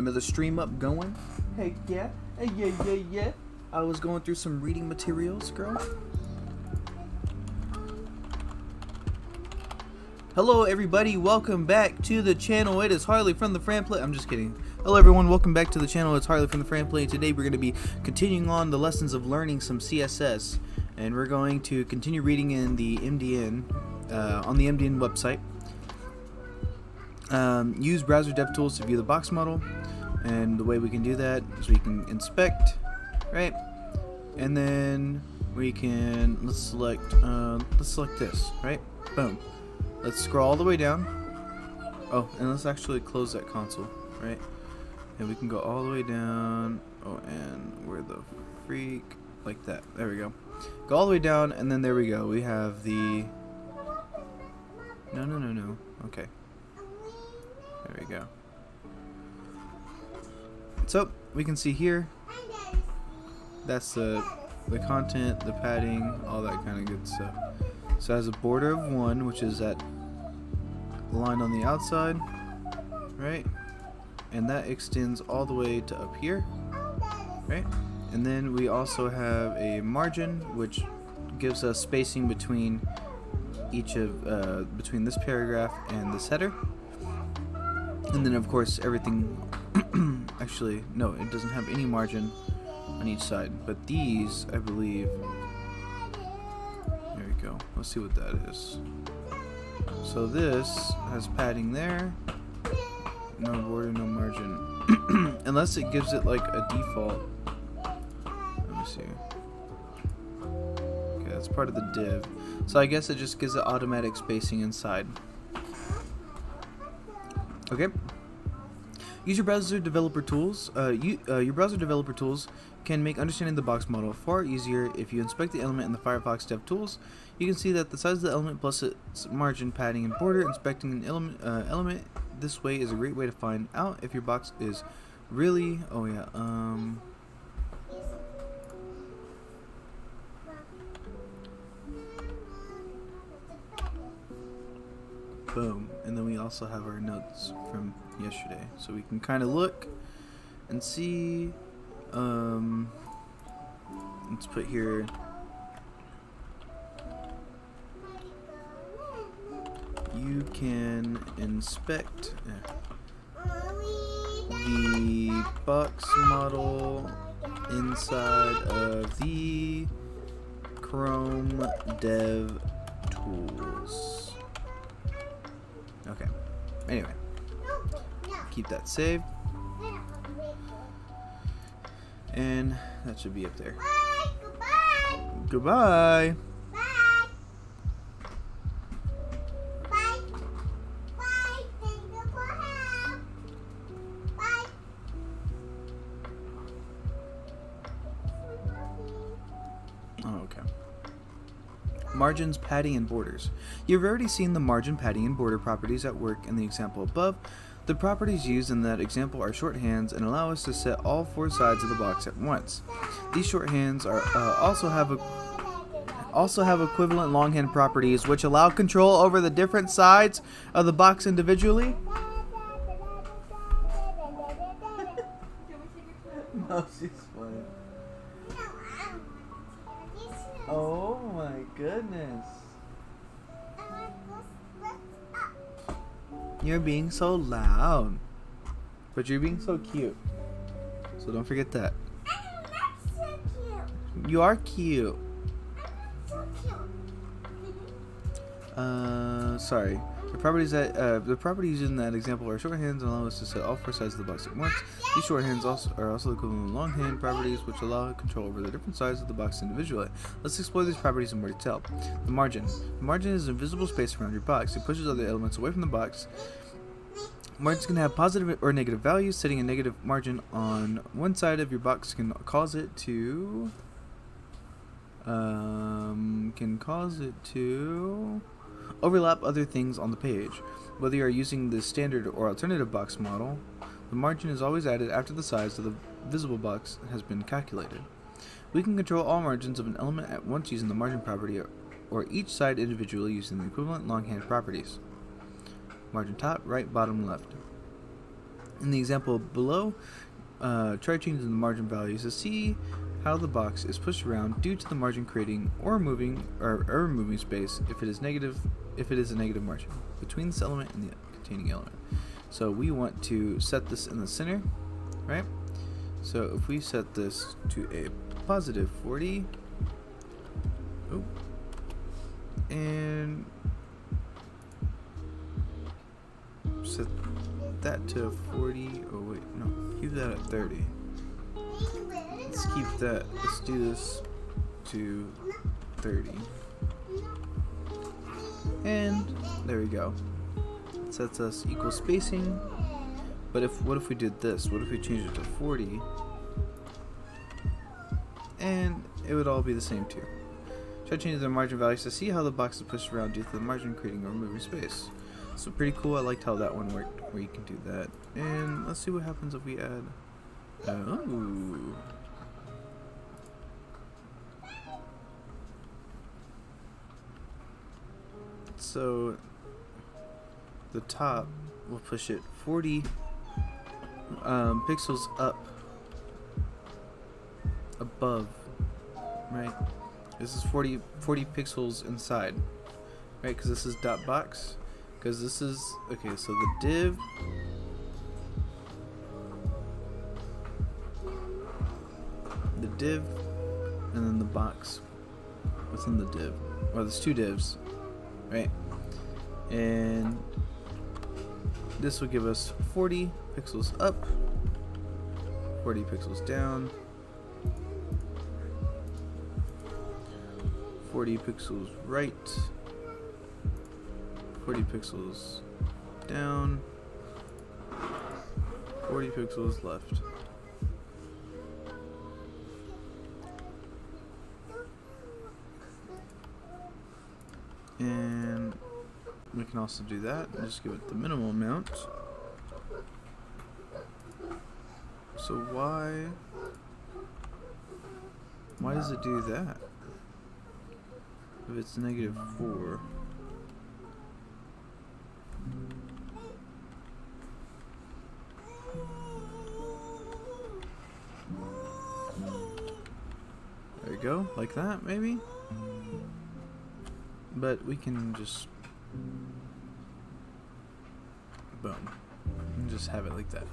Another stream up going. Hey, yeah. Hey, yeah. I was going through some reading materials, girl. Hello, everybody. Welcome back to the channel. It is Harley from the Fran Play. I'm just kidding. Hello, everyone. Welcome back to the channel. It's Harley from the Fran Play. Today, we're going to be continuing on the lessons of learning some CSS. And we're going to continue reading in the MDN, on the MDN website. Use browser DevTools to view the box model, and the way we can do that is we can inspect, right, and then we can let's select this, right, boom. Let's scroll all the way down. Oh, and let's actually close that console, right, and we can go all the way down. Oh, and where the freak, like that. There we go. Go all the way down, and then there we go. We have the no. Okay. There we go. So we can see here, that's the content, the padding, all that kind of good stuff. So it has a border of 1, which is that line on the outside, right? And that extends all the way to up here, right? And then we also have a margin, which gives us spacing between each of between this paragraph and this header. And then of course everything actually no, it doesn't have any margin on each side, but these, I believe, there we go. Let's see what that is. So this has padding there, no border, no margin, unless it gives it like a default. Let me see. Okay, that's part of the div, so I guess it just gives it automatic spacing inside. Okay. Use your browser developer tools. Your browser developer tools can make understanding the box model far easier. If you inspect the element in the Firefox DevTools, you can see that the size of the element plus its margin, padding, and border. Inspecting an element this way is a great way to find out if your box is really. Oh yeah. Boom. And then we also have our notes from yesterday, so we can kind of look and see. Let's put here you can inspect the box model inside of the Chrome Dev Tools. Okay. Anyway, keep that saved, and that should be up there. Goodbye. Margins, padding, and borders. You've already seen the margin, padding, and border properties at work in the example above. The properties used in that example are shorthands and allow us to set all 4 sides of the box at once. These shorthands are also have equivalent longhand properties which allow control over the different sides of the box individually. No, she's funny. Oh my goodness. You're being so loud. But you're being so cute. So don't forget that. I'm so cute. You are cute. I'm so cute. Sorry. The properties in that example are shorthands and allow us to set all 4 sides of the box at once. These shorthands are also equivalent to longhand properties, which allow control over the different sides of the box individually. Let's explore these properties in more detail. The margin. The margin is an invisible space around your box. It pushes other elements away from the box. Margins can have positive or negative values. Setting a negative margin on one side of your box can cause it to overlap other things on the page. Whether you are using the standard or alternative box model, the margin is always added after the size of the visible box has been calculated. We can control all margins of an element at once using the margin property or each side individually using the equivalent longhand properties. Margin top, right, bottom, left. In the example below, try changing the margin values to see how the box is pushed around due to the margin creating or removing space if it is a negative margin between this element and the containing element. So we want to set this in the center, right? So if we set this to a positive 40, and set that to 40, oh wait, no, keep that at 30. Let's keep that, let's do this to 30. And there we go. It sets us equal spacing. But what if we did this? What if we changed it to 40? And it would all be the same too. Try changing the margin values to see how the box is pushed around due to the margin creating or removing space. So pretty cool. I liked how that one worked, where you can do that. And let's see what happens if we add. Oh. So the top, we'll push it 40 pixels up above, right? This is 40 pixels inside, right? Because this is dot box. Because this is, okay, so the div, and then the box within the div. Or there's two divs, right? And this will give us 40 pixels up, 40 pixels down, 40 pixels right, 40 pixels down, 40 pixels left. And we can also do that and just give it the minimal amount. So why does it do that? If it's -4. There we go, like that maybe? But we can just boom, and just have it like that.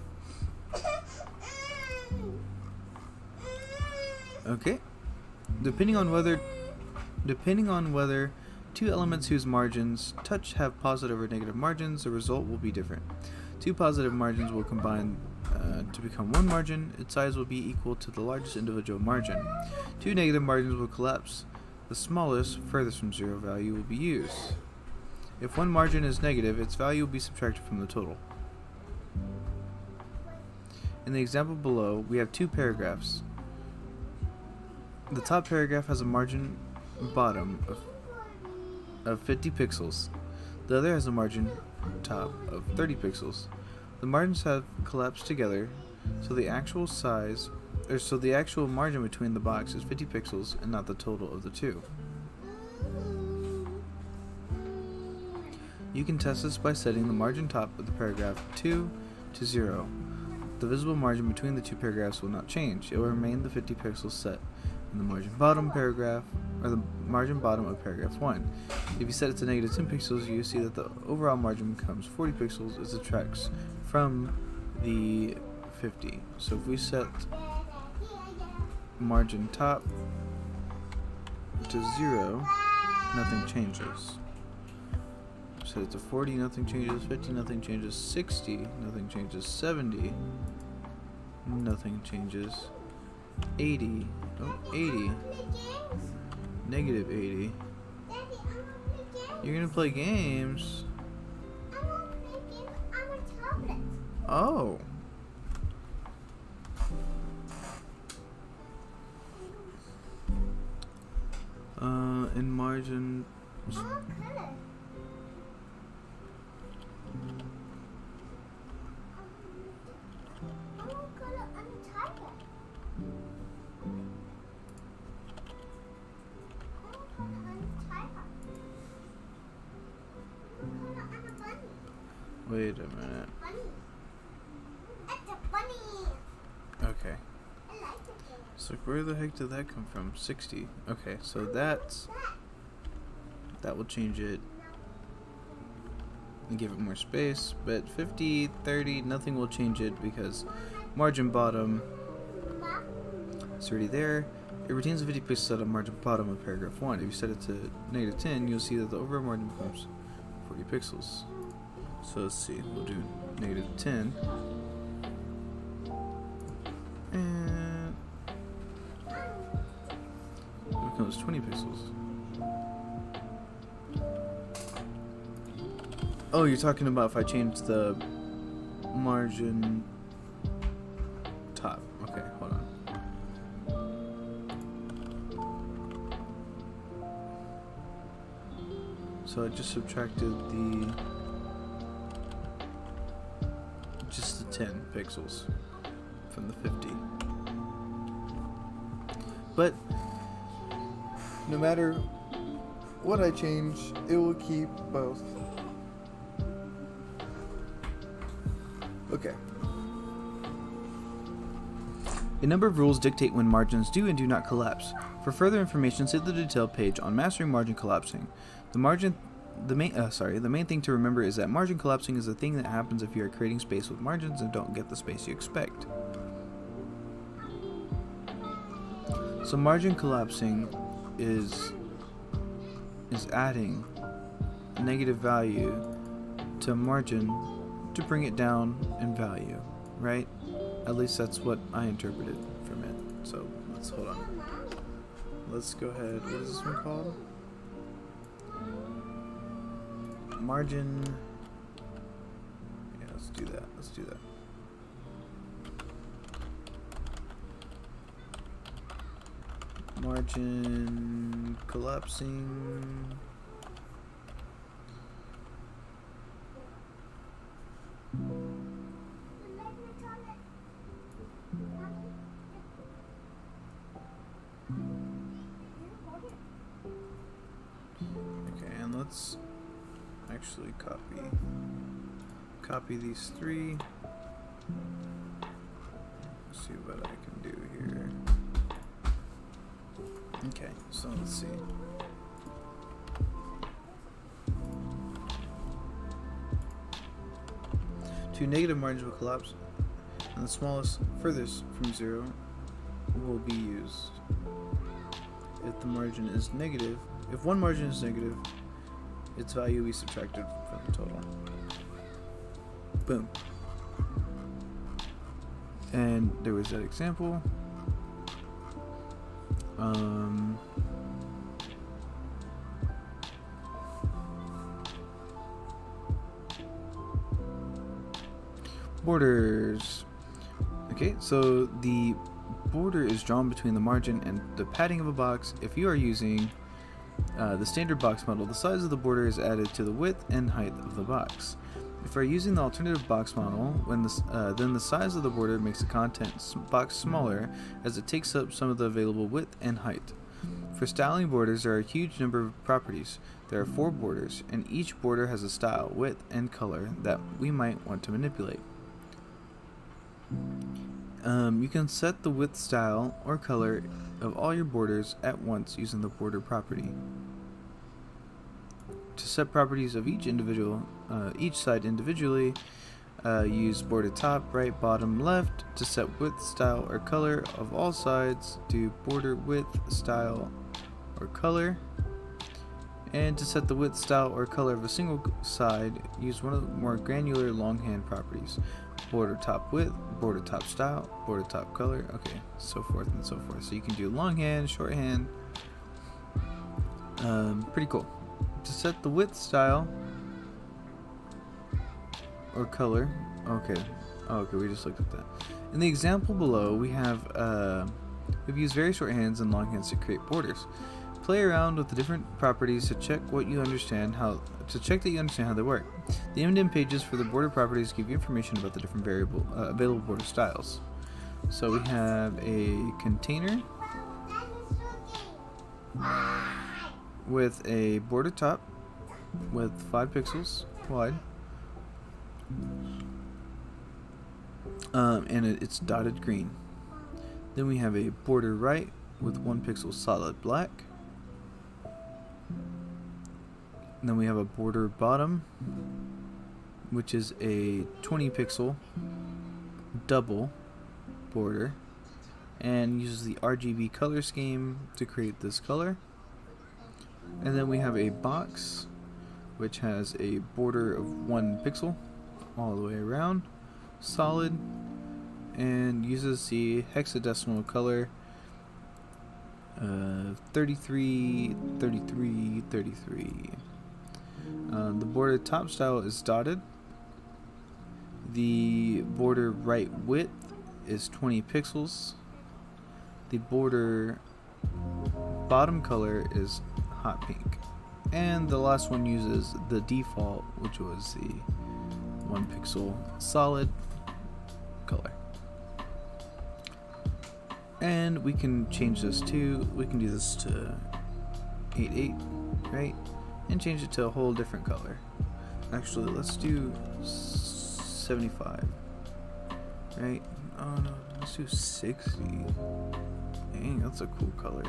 Okay. Depending on whether two elements whose margins touch have positive or negative margins, the result will be different. Two positive margins will combine to become one margin. Its size will be equal to the largest individual margin. Two negative margins will collapse. The smallest, furthest from zero value will be used. If one margin is negative, its value will be subtracted from the total. In the example below, we have two paragraphs. The top paragraph has a margin bottom of 50 pixels. The other has a margin top of 30 pixels. The margins have collapsed together, so the actual margin between the box is 50 pixels and not the total of the two. You can test this by setting the margin top of the paragraph 2 to 0. The visible margin between the two paragraphs will not change. It will remain the 50 pixels set in the margin bottom paragraph, or the margin bottom of paragraph 1. If you set it to -10 pixels, you see that the overall margin becomes 40 pixels. It subtracts from the 50. So if we set margin top to 0, nothing changes. Set it to 40, nothing changes. 50, nothing changes. 60, nothing changes. 70, nothing changes. 80, -80. You're gonna play games? Oh. In margin. Wait a minute. So where the heck did that come from? 60. Okay, so that will change it and give it more space, but 50, 30, nothing will change it because margin bottom is already there. It retains the 50 pixels set on margin bottom of paragraph 1. If you set it to -10, you'll see that the overall margin becomes 40 pixels. So let's see, we'll do -10. And it becomes 20 pixels. Oh, you're talking about if I change the margin top. Okay, hold on. So I just subtracted just the 10 pixels from the 50. But no matter what I change, it will keep both. Okay. A number of rules dictate when margins do and do not collapse. For further information, see the detailed page on mastering margin collapsing. The main thing to remember is that margin collapsing is a thing that happens if you are creating space with margins and don't get the space you expect. So margin collapsing is adding a negative value to margin to bring it down in value, right? At least that's what I interpreted from it. So let's hold on. Let's go ahead. What is this one called? Margin. Yeah, let's do that. Let's do that. Margin collapsing. Okay, and let's actually copy these three. Let's see what I can do here. Okay, so let's see. Two negative margins will collapse, and the smallest furthest from 0 will be used. If the margin is negative, if one margin is negative, its value will be subtracted from the total. Boom. And there was that example. Borders. Okay, so the border is drawn between the margin and the padding of a box. If you are using the standard box model, the size of the border is added to the width and height of the box. If we're using the alternative box model, then the size of the border makes the content box smaller as it takes up some of the available width and height. For styling borders, there are a huge number of properties. There are 4 borders, and each border has a style, width, and color that we might want to manipulate. You can set the width, style, or color of all your borders at once using the border property. To set properties of each side individually, use border top, right, bottom, left. To set width, style, or color of all sides, do border width, style, or color. And to set the width, style, or color of a single side, use one of the more granular longhand properties. Border top width, border top style, border top color, okay, so forth and so forth. So you can do longhand, shorthand. Pretty cool. To set the width, style, or color, okay, we just looked at that. In the example below, we've used various shorthands and longhands to create borders. Play around with the different properties to check that you understand how they work. The indent pages for the border properties give you information about the different available border styles. So we have a container with a border top with 5 pixels wide, and it's dotted green. Then we have a border right with 1 pixel solid black. And then we have a border bottom, which is a 20 pixel double border, and uses the RGB color scheme to create this color. And then we have a box, which has a border of 1 pixel all the way around, solid, and uses the hexadecimal color 33, 33, 33. The border top style is dotted. The border right width is 20 pixels. The border bottom color is hot pink. And the last one uses the default, which was the 1 pixel solid color. And we can change this to, we can do this to 88, right? And change it to a whole different color. Actually, let's do 75, right? Oh no, let's do 60. Dang, that's a cool color.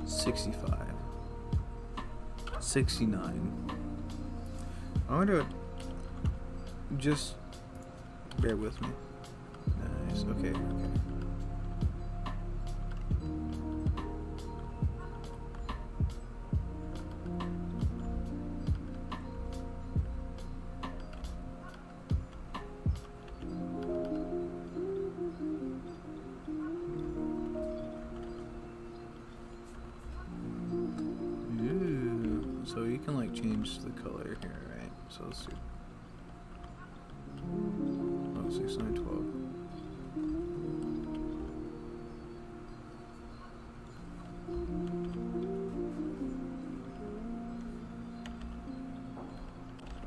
65. 69. I wonder what, just bear with me. Nice, okay, okay. So you can like change the color here, right? So let's do 6, 9, 12.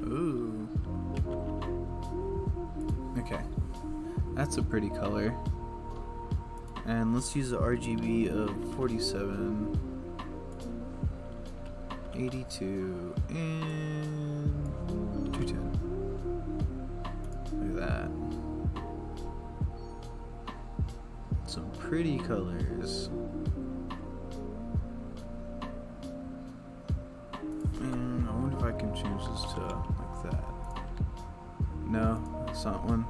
Ooh. Okay. That's a pretty color. And let's use the RGB of 47. 82 and 210. Look at that. Some pretty colors. And I wonder if I can change this to like that. No, that's not one.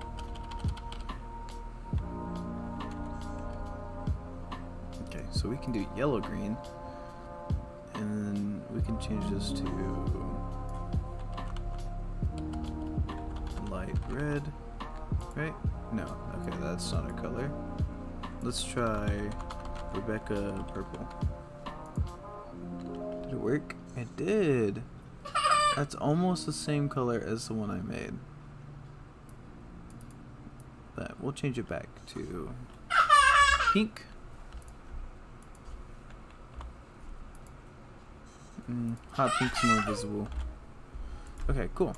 Okay, so we can do yellow green. And then we can change this to light red, right? No, okay, that's not a color. Let's try Rebecca purple. Did it work? It did! That's almost the same color as the one I made. But we'll change it back to pink. Hot pink's more visible. Okay, cool.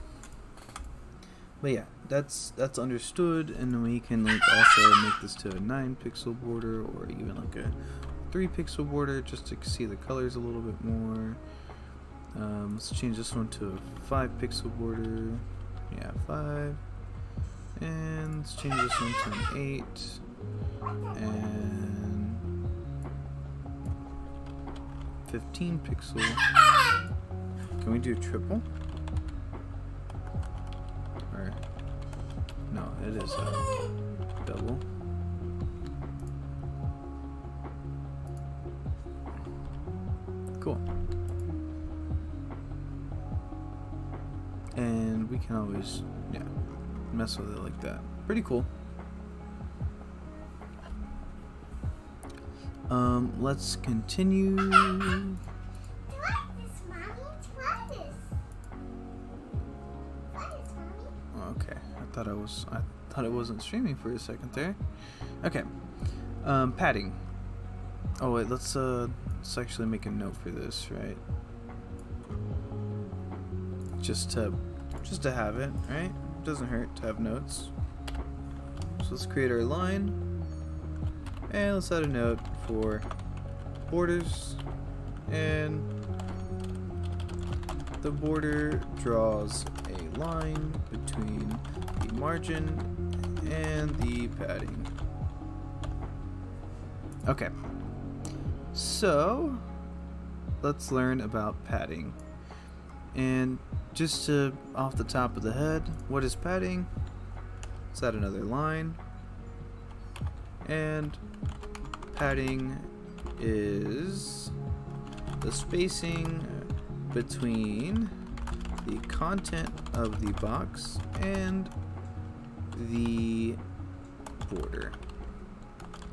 But yeah, that's understood, and then we can like also make this to a 9 pixel border, or even like a 3 pixel border, just to see the colors a little bit more. Let's change this one to a 5 pixel border. Yeah, 5. And let's change this one to an 8. And 15 pixel. Can we do triple? Or no, it is a double. Cool. And we can always, yeah, mess with it like that. Pretty cool. Let's continue. Okay, I thought it wasn't streaming for a second there. Okay, padding. Oh wait, let's actually make a note for this, right? Just to have it, right? Doesn't hurt to have notes. So let's create our line, and let's add a note for borders, and the border draws a line between the margin and the padding. Okay. So let's learn about padding. And just to, off the top of the head, what is padding? Let's add another line. And padding is the spacing between the content of the box and the border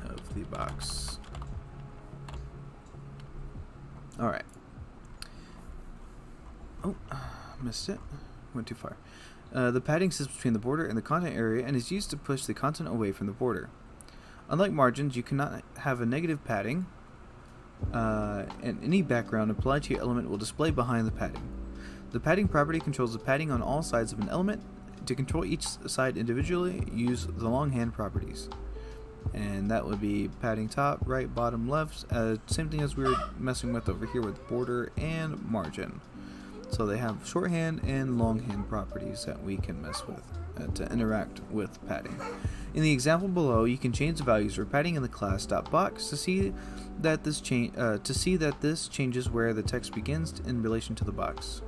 of the box. Alright. Oh, missed it. Went too far. The padding sits between the border and the content area and is used to push the content away from the border. Unlike margins, you cannot have a negative padding, and any background applied to your element will display behind the padding. The padding property controls the padding on all sides of an element. To control each side individually, use the longhand properties. And that would be padding top, right, bottom, left. Same thing as we were messing with over here with border and margin. So they have shorthand and longhand properties that we can mess with to interact with padding. In the example below, you can change the values for padding in the class.box to see that this changes where the text begins in relation to the box.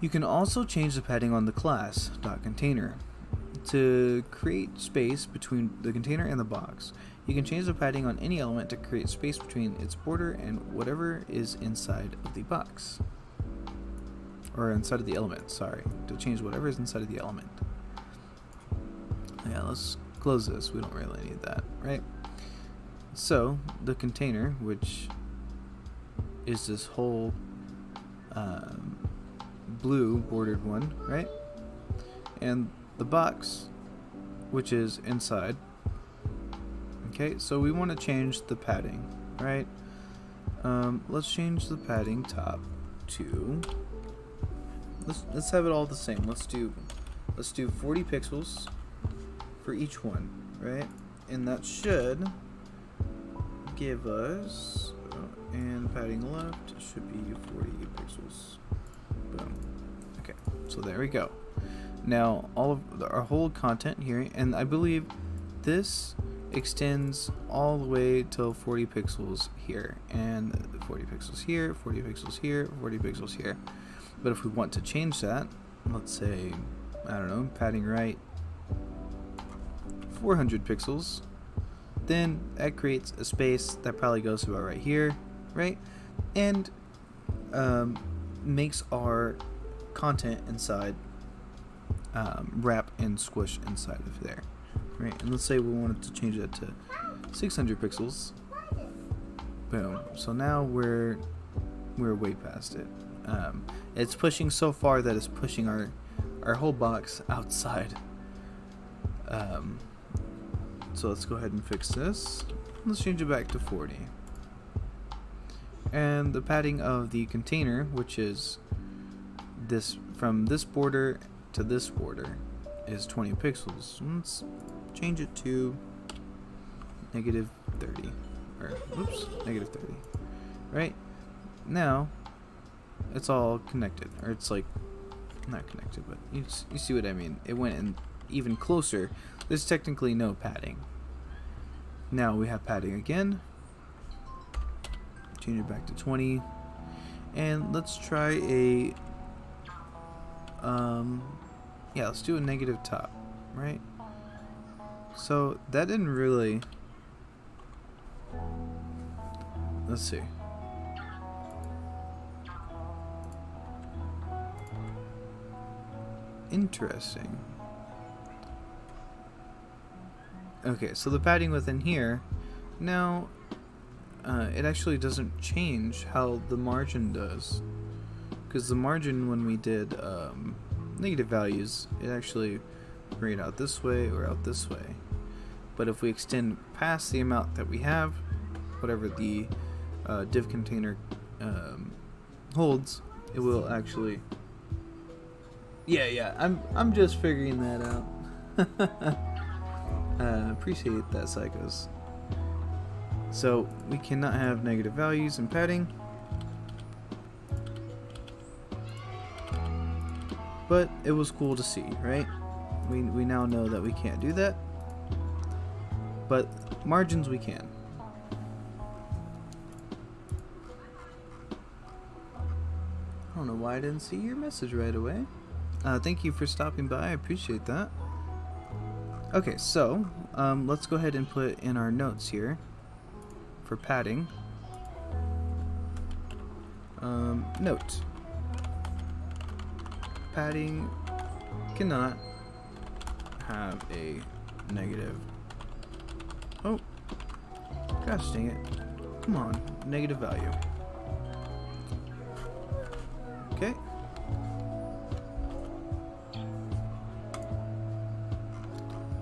You can also change the padding on the class.container to create space between the container and the box. You can change the padding on any element to create space between its border and whatever is inside of the box. Or inside of the element, sorry. To change whatever is inside of the element. Yeah, let's close this. We don't really need that, right? So, the container, which is this whole blue bordered one, right? And the box, which is inside. Okay, so we want to change the padding, right? Let's change the padding top to, let's have it all the same. Let's do 40 pixels for each one, right? And that should give us, and padding left should be 40 pixels. Boom. Okay, so there we go. Now all of our whole content here, and I believe this extends all the way till 40 pixels here, and 40 pixels here, 40 pixels here, 40 pixels here. But if we want to change that, let's say, I don't know, padding right 400 pixels, then that creates a space that probably goes about right here, right? And makes our content inside wrap and squish inside of there, right? And let's say we wanted to change that to 600 pixels. Boom. So now we're way past it. It's pushing so far that it's pushing our whole box outside. So let's go ahead and fix this. Let's change it back to 40. And the padding of the container, which is this from this border to this border, is 20 pixels. Let's change it to -30, or oops, -30. Right now, it's all connected, or it's like not connected, but you see what I mean. It went in even closer. There's technically no padding. Now we have padding again. Change it back to 20, and let's try a yeah, let's do a negative top, right? So that didn't really, let's see. Interesting. Okay, so the padding within here now, it actually doesn't change how the margin does, because the margin, when we did negative values, it actually bring it out this way or out this way. But if we extend past the amount that we have, whatever the div container holds, it will actually, yeah, I'm just figuring that out. Appreciate that, psychos. So we cannot have negative values in padding, but it was cool to see, right? We now know that we can't do that, but margins we can. I don't know why I didn't see your message right away. Thank you for stopping by. I appreciate that. Okay, so let's go ahead and put in our notes here for padding. Note: padding cannot have a negative. Oh, gosh dang it! Come on, negative value. Okay.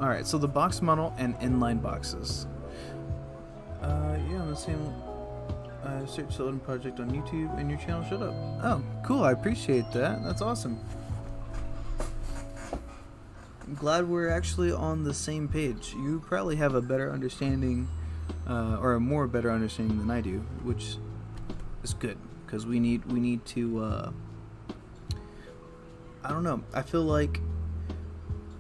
Alright, so the box model and inline boxes. Yeah, I'm the same. Search the Odin project on YouTube and your channel showed up. Oh, cool, I appreciate that. That's awesome. I'm glad we're actually on the same page. You probably have a better understanding, or a more better understanding than I do, which is good, because we need to, I don't know, I feel like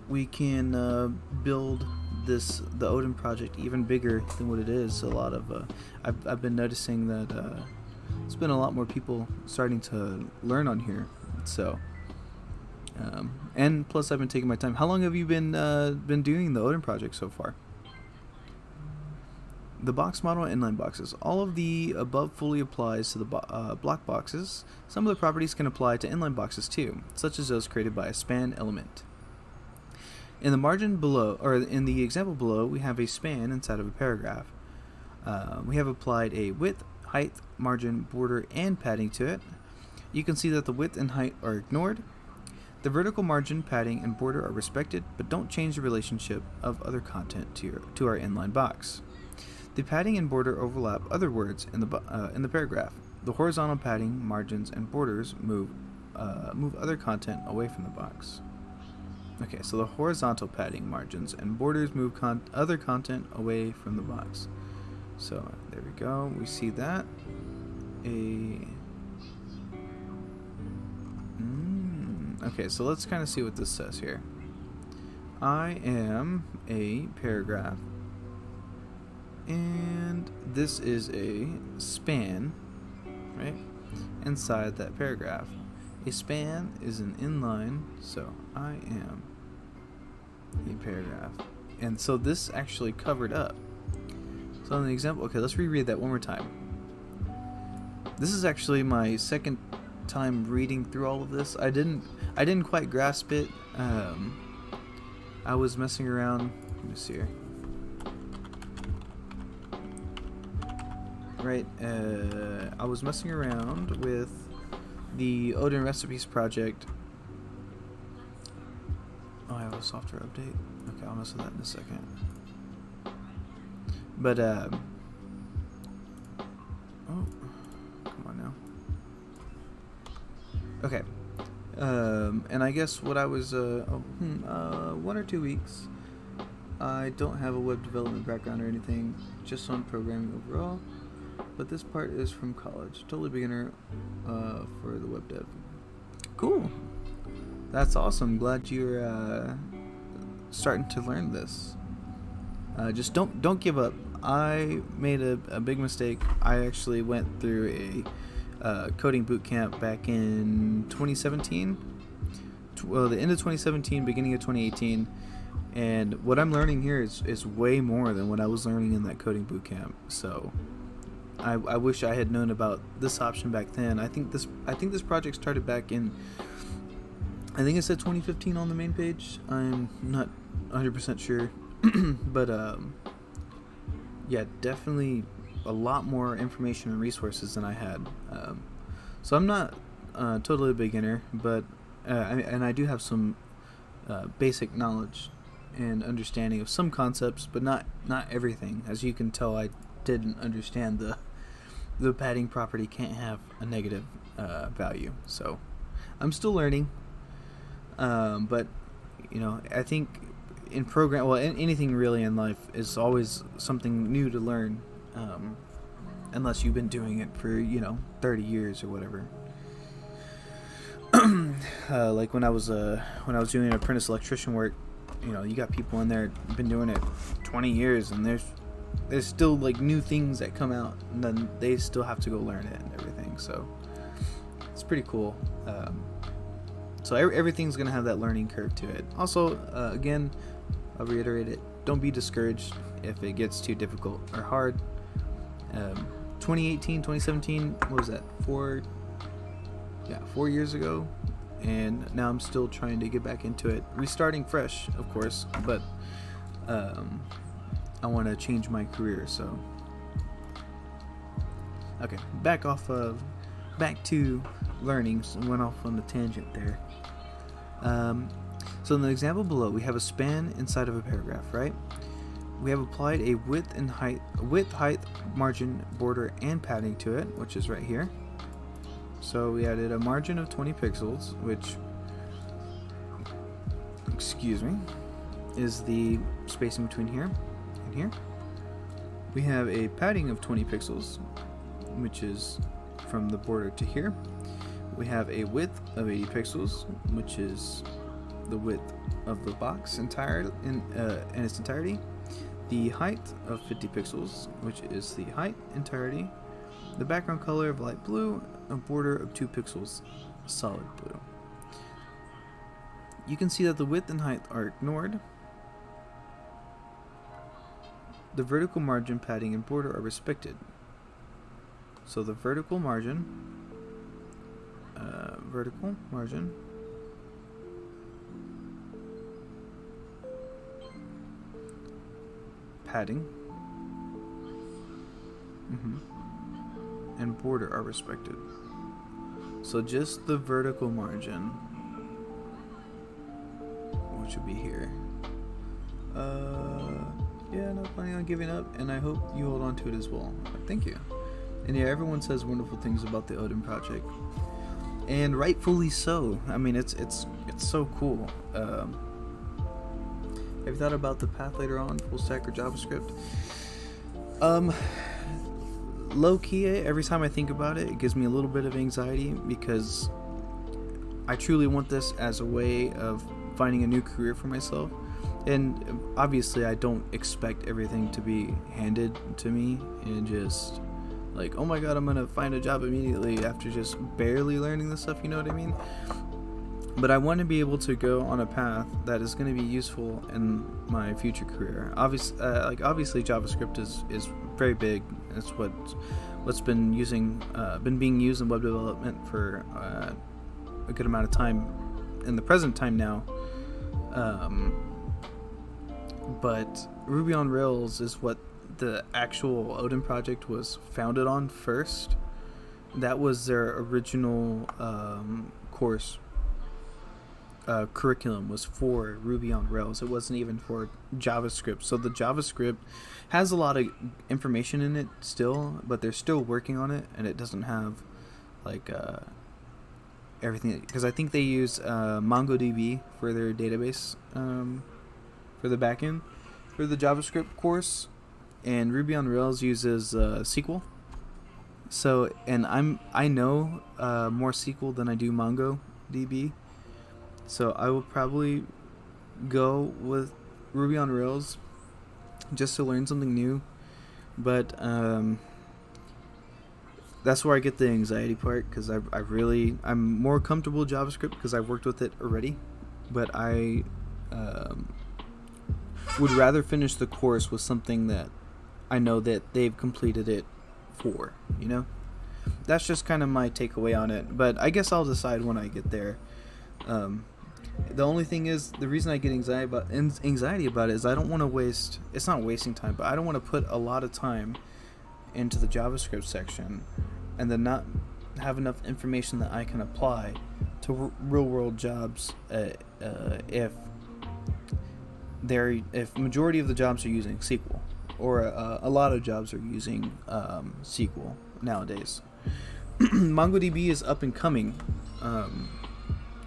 we can build the Odin project even bigger than what it is. A lot of I've been noticing that there's been a lot more people starting to learn on here. So and plus I've been taking my time. How long have you been doing the Odin project so far? The box model and inline boxes. All of the above fully applies to the block boxes. Some of the properties can apply to inline boxes too, such as those created by a span element. In the margin below, or in the example below, we have a span inside of a paragraph. We have applied a width, height, margin, border, and padding to it. You can see that the width and height are ignored. The vertical margin, padding, and border are respected, but don't change the relationship of other content to our inline box. The padding and border overlap other words in the paragraph. The horizontal padding, margins, and borders move other content away from the box. Okay, so the horizontal padding, margins, and borders move other content away from the box. So there we go. We see that. Okay, so let's kind of see what this says here. I am a paragraph, and this is a span, right? Inside that paragraph. A span is an inline, so I am a paragraph. And so this actually covered up. So in the example, okay, let's reread that one more time. This is actually my second time reading through all of this. I didn't quite grasp it. I was messing around. Let me see here. Right, I was messing around with the Odin Recipes project. Oh, I have a software update. Okay, I'll mess with that in a second. But, oh, come on now. Okay. And I guess what I was, 1 or 2 weeks. I don't have a web development background or anything, just on programming overall. But this part is from college. Totally beginner for the web dev. Cool. That's awesome. Glad you're starting to learn this. Just don't give up. I made a big mistake. I actually went through a coding boot camp back in 2017. Well, the end of 2017, beginning of 2018. And what I'm learning here is way more than what I was learning in that coding boot camp. So I wish I had known about this option back then. I think this project started back in, I think it said 2015 on the main page. I'm not 100% sure, but yeah, definitely a lot more information and resources than I had. So I'm not totally a beginner, but and I do have some basic knowledge and understanding of some concepts, but not everything. As you can tell, I didn't understand the padding property can't have a negative value. So I'm still learning, but you know, I think in anything really in life is always something new to learn, unless you've been doing it for 30 years or whatever. Like when I was doing Apprentice Electrician work, you got people in there been doing it 20 years, and there's still like new things that come out, and then they still have to go learn it and everything. So it's pretty cool. So everything's gonna have that learning curve to it. Also, again, I'll reiterate it: don't be discouraged if it gets too difficult or hard. 2018, 2017, what was that? 4 years ago, and now I'm still trying to get back into it, restarting fresh, of course, but I want to change my career. So okay, back to learning. So went off on a tangent there. So in the example below, we have a span inside of a paragraph, right? We have applied a width, height, margin, border, and padding to it, which is right here. So we added a margin of 20 pixels, which, excuse me, is the spacing between here and here. We have a padding of 20 pixels, which is from the border to here. We have a width of 80 pixels, which is the width of the box in its entirety. The height of 50 pixels, which is the height entirety. The background color of light blue, a border of 2 pixels, solid blue. You can see that the width and height are ignored. The vertical margin, padding, and border are respected. So the vertical margin, padding, and border are respected. So just the vertical margin, which would be here. Yeah, not planning on giving up, and I hope you hold on to it as well. Thank you. And yeah, everyone says wonderful things about the Odin project, and rightfully so. I mean, it's so cool. Have you thought about the path later on, full stack or JavaScript? Low key, every time I think about it, it gives me a little bit of anxiety, because I truly want this as a way of finding a new career for myself. And obviously I don't expect everything to be handed to me and just like, oh my god, I'm gonna find a job immediately after just barely learning this stuff, you know what I mean? But I want to be able to go on a path that is going to be useful in my future career. Obviously JavaScript is very big. It's what's been being used in web development for a good amount of time in the present time now. But Ruby on Rails is what the actual Odin project was founded on first. That was their original course. Curriculum was for Ruby on Rails. It wasn't even for JavaScript. So the JavaScript has a lot of information in it still, but they're still working on it, and it doesn't have like everything, because I think they use MongoDB for their database for the backend for the JavaScript course, and Ruby on Rails uses SQL. So, and I know more SQL than I do MongoDB. So I will probably go with Ruby on Rails just to learn something new. But that's where I get the anxiety part, because I'm more comfortable with JavaScript because I've worked with it already. But I would rather finish the course with something that I know that they've completed it for, you know? That's just kind of my takeaway on it. But I guess I'll decide when I get there. The only thing is, the reason I get anxiety about it is I don't want to waste, it's not wasting time, but I don't want to put a lot of time into the JavaScript section and then not have enough information that I can apply to real world jobs if majority of the jobs are using SQL, or a lot of jobs are using SQL nowadays. MongoDB is up and coming,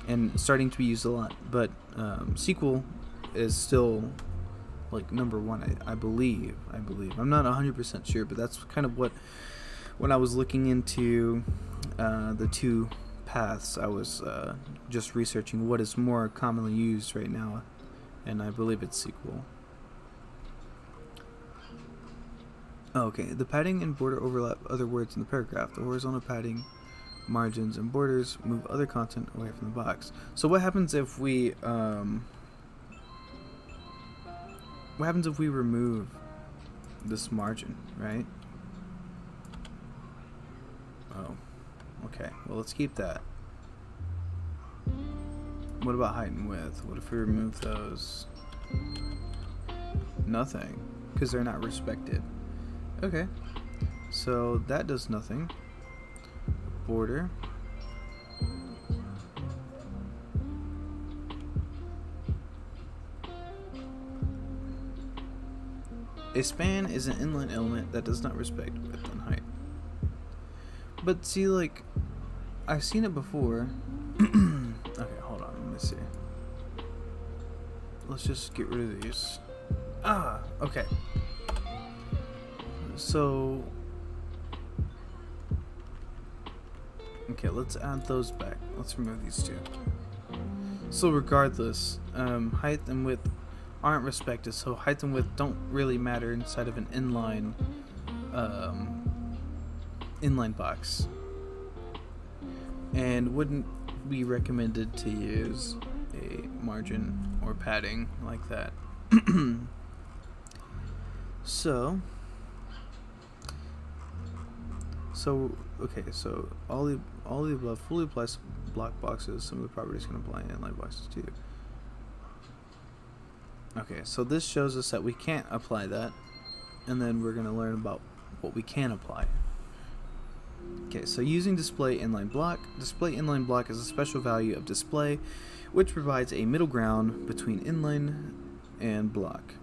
and starting to be used a lot, but SQL is still like number one, I believe. I'm not 100% sure, but that's kind of what, when I was looking into the two paths, I was just researching what is more commonly used right now, and I believe it's SQL. Oh, okay, the padding and border overlap other words in the paragraph. The horizontal padding, margins, and borders move other content away from the box. So what happens if we remove this margin, right? Oh, okay. Well, let's keep that. What about height and width? What if we remove those? Nothing, because they're not respected. Okay, so that does nothing. Border. A span is an inline element that does not respect width and height. But see, like, I've seen it before. Okay, hold on, let me see. Let's just get rid of these. Ah, okay. So, okay, let's add those back. Let's remove these two. So regardless, height and width aren't respected, so height and width don't really matter inside of an inline box, and wouldn't be recommended to use a margin or padding like that. So okay, so all the above fully applies to block boxes. Some of the properties can apply in inline boxes too. Okay, so this shows us that we can't apply that, and then we're going to learn about what we can apply. Okay, so using display inline block. Display inline block is a special value of display which provides a middle ground between inline and block.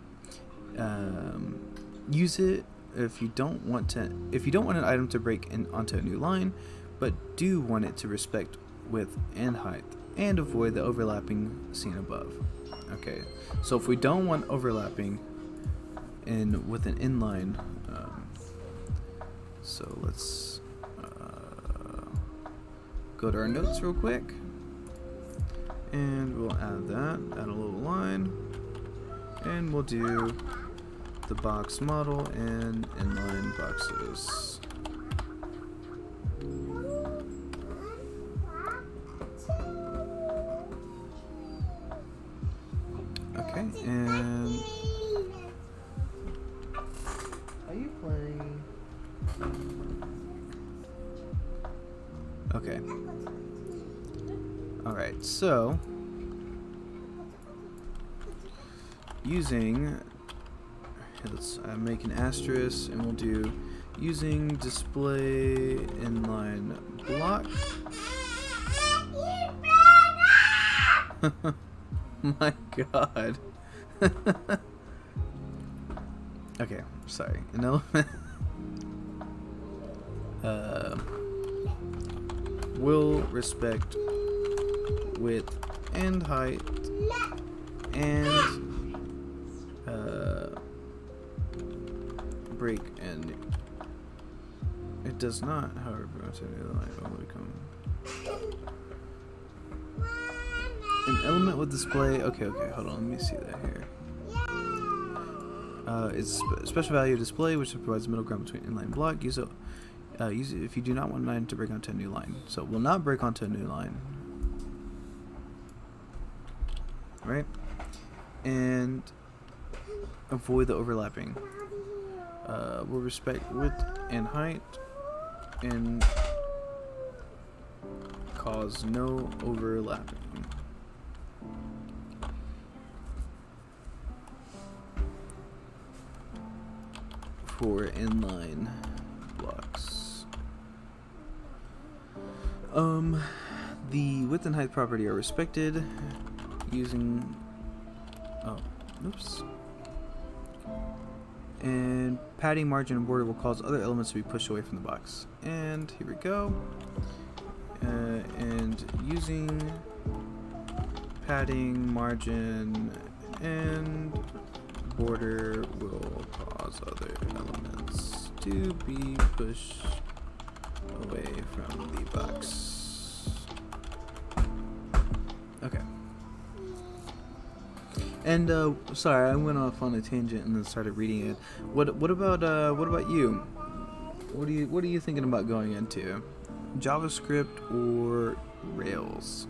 Use it if you don't want an item to break onto a new line, but do want it to respect width and height and avoid the overlapping seen above. Okay, so if we don't want overlapping with an inline, so let's go to our notes real quick, and we'll add a little line, and we'll do the box model and inline boxes. Okay, and are you playing? Okay. Alright, so using, let's make an asterisk, and we'll do using display inline block. My god. Okay, sorry. An element will respect width and height and break, and it does not, however, go to the line only come. An element with display. Okay, hold on. Let me see that here. It's special value display, which provides a middle ground between inline and block. Use it if you do not want an item to break onto a new line. So it will not break onto a new line, right? And avoid the overlapping. Will respect width and height and cause no overlapping. For inline blocks. The width and height property are respected using and padding, margin, and border will cause other elements to be pushed away from the box. And here we go. And using padding, margin, and border will cause other elements to be pushed away from the box. And sorry, I went off on a tangent and then started reading it. What about you? What are you thinking about going into? JavaScript or Rails?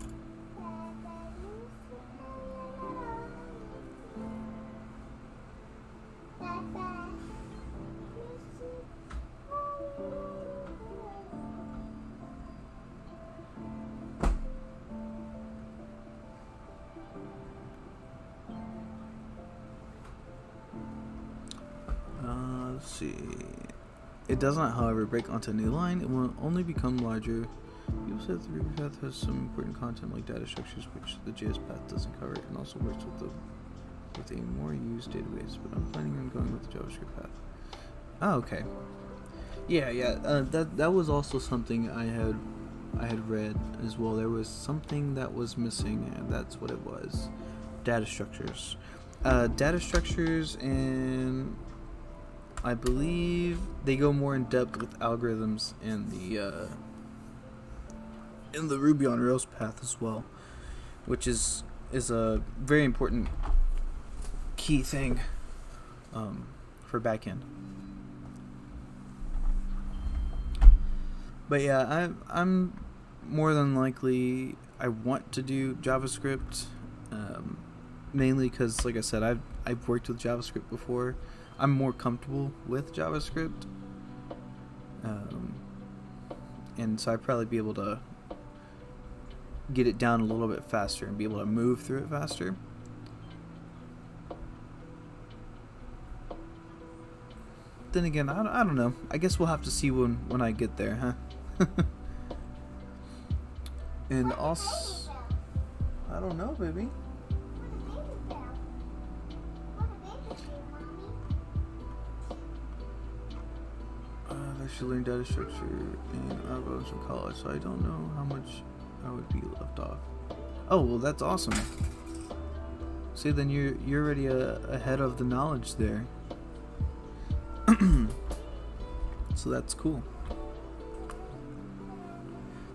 Let's see. It does not, however, break onto a new line. It will only become larger. You'll say that the Ruby path has some important content like data structures, which the JS path doesn't cover, and also works with a more used database. But I'm planning on going with the JavaScript path. Oh, okay. Yeah. That was also something I had read as well. There was something that was missing, and that's what it was. Data structures. Data structures, and I believe they go more in depth with algorithms in the Ruby on Rails path as well, which is a very important key thing for backend. But yeah, I'm more than likely I want to do JavaScript, mainly because, like I said, I've worked with JavaScript before. I'm more comfortable with JavaScript, and so I'd probably be able to get it down a little bit faster and be able to move through it faster. Then again, I don't know. I guess we'll have to see when I get there, huh? And also, I don't know, baby. I should learn data structure and algorithms in college, so I don't know how much I would be left off. Oh, well, that's awesome. See, then you're already ahead of the knowledge there. So that's cool.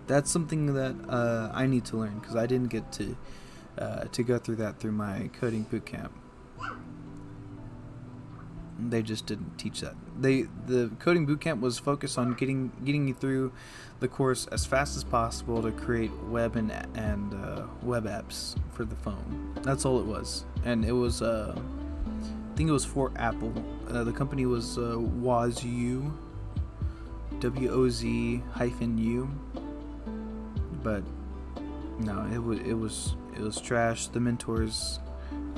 That's something that I need to learn, because I didn't get to go through that through my coding boot camp. They just didn't teach that. The coding bootcamp was focused on getting you through the course as fast as possible to create web and web apps for the phone. That's all it was, and it was I think it was for Apple. The company was WozU, WOZ-U, but no, it was trash. The mentors,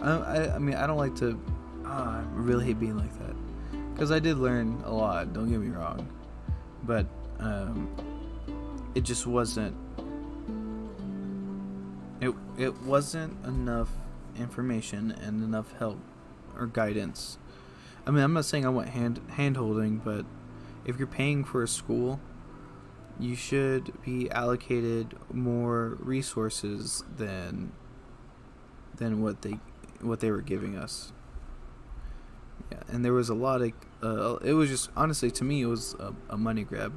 I mean, I don't like to. I really hate being like that, because I did learn a lot, don't get me wrong, but it just wasn't it wasn't enough information and enough help or guidance. I mean, I'm not saying I want hand holding, but if you're paying for a school, you should be allocated more resources than what they were giving us. Yeah, and there was a lot of it was just, honestly, to me, it was a money grab.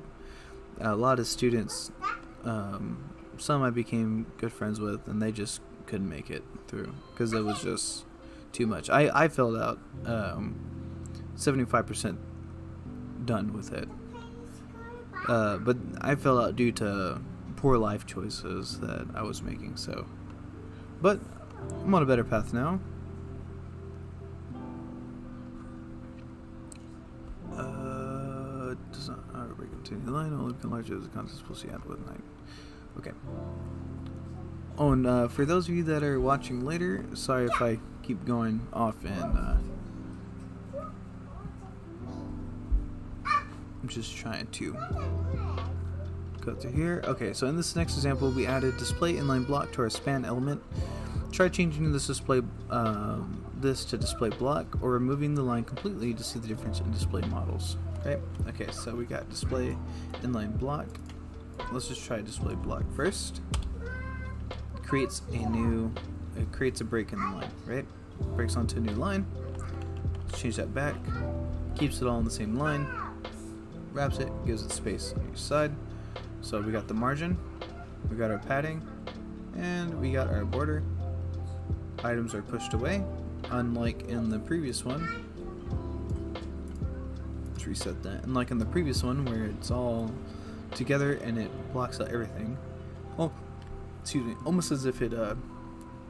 A lot of students, some I became good friends with, and they just couldn't make it through because it was just too much. I filled out 75% done with it, but I fell out due to poor life choices that I was making. So, but I'm on a better path now. Does not break into the line. Only become larger as the contents will see at with night. Okay. Oh, and for those of you that are watching later, sorry if I keep going off and I'm just trying to go through here. Okay, so in this next example, we added display inline block to our span element. Try changing this display this to display block, or removing the line completely to see the difference in display models. Okay, so we got display inline block. Let's just try display block first. It creates a break in the line, right? Breaks onto a new line. Let's change that back. Keeps it all on the same line. Wraps it, gives it space on each side. So we got the margin, we got our padding, and we got our border. Items are pushed away, unlike in the previous one. Let's reset that. Unlike in the previous one where it's all together and it blocks out everything. Oh, excuse me. Almost as if it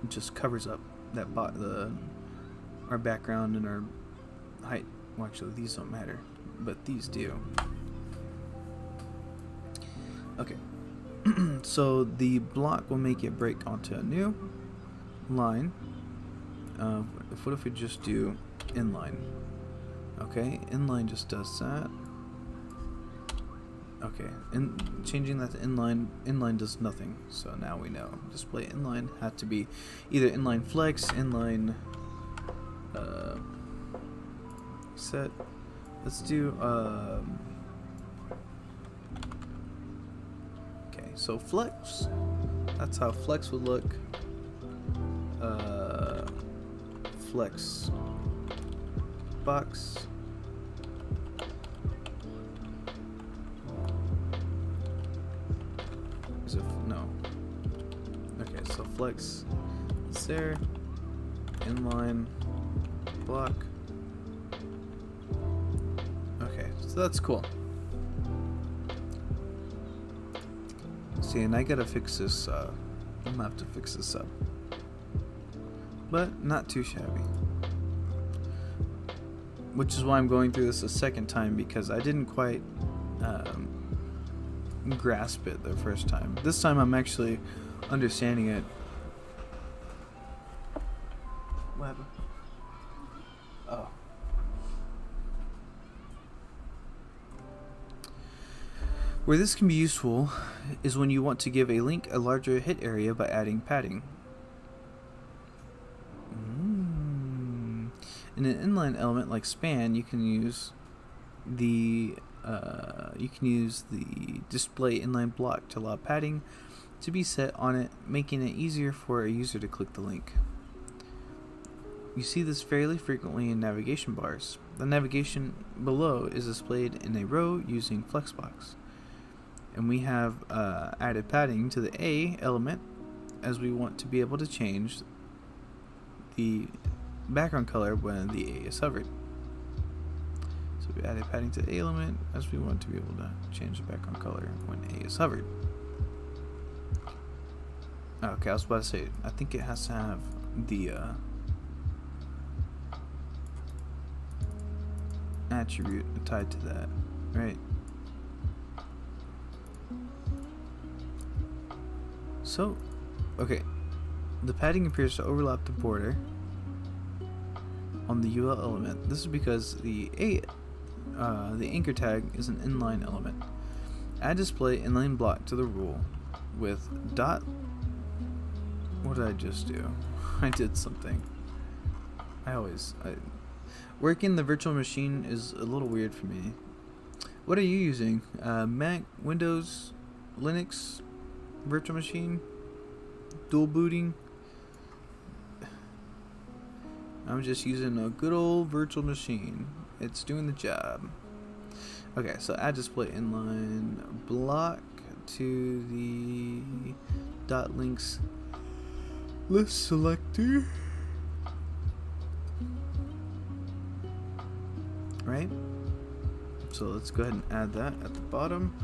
just covers up that our background and our height. Well, actually, these don't matter, but these do. Okay. So the block will make it break onto a new line. What if we just do inline? Okay, inline just does that. Okay, and changing that to inline does nothing. So now we know. Display inline had to be either inline flex, inline set. Let's do okay, so flex. That's how flex would look. Flex box. Is it no? Okay, so flex is there. Inline block. Okay, so that's cool. See, and I gotta fix this. I'm gonna have to fix this up, but not too shabby. Which is why I'm going through this a second time, because I didn't quite grasp it the first time. This time I'm actually understanding it. What happened? Oh. Where this can be useful is when you want to give a link a larger hit area by adding padding. In an inline element like span, you can use the display inline block to allow padding to be set on it, making it easier for a user to click the link. You see this fairly frequently in navigation bars. The navigation below is displayed in a row using flexbox, and we have added padding to the A element as we want to be able to change the background color when the A is hovered. So we added padding to the A element as we want to be able to change the background color when A is hovered. Okay, I was about to say, I think it has to have the attribute tied to that, right? So, okay, the padding appears to overlap the border on the UL element. This is because the anchor tag is an inline element. Add display inline block to the rule with dot. What did I just do? I did something. Working the virtual machine is a little weird for me. What are you using? Mac, Windows, Linux, virtual machine, dual booting? I'm just using a good old virtual machine. It's doing the job. Okay, so add display inline block to the dot links list selector. Right? So let's go ahead and add that at the bottom.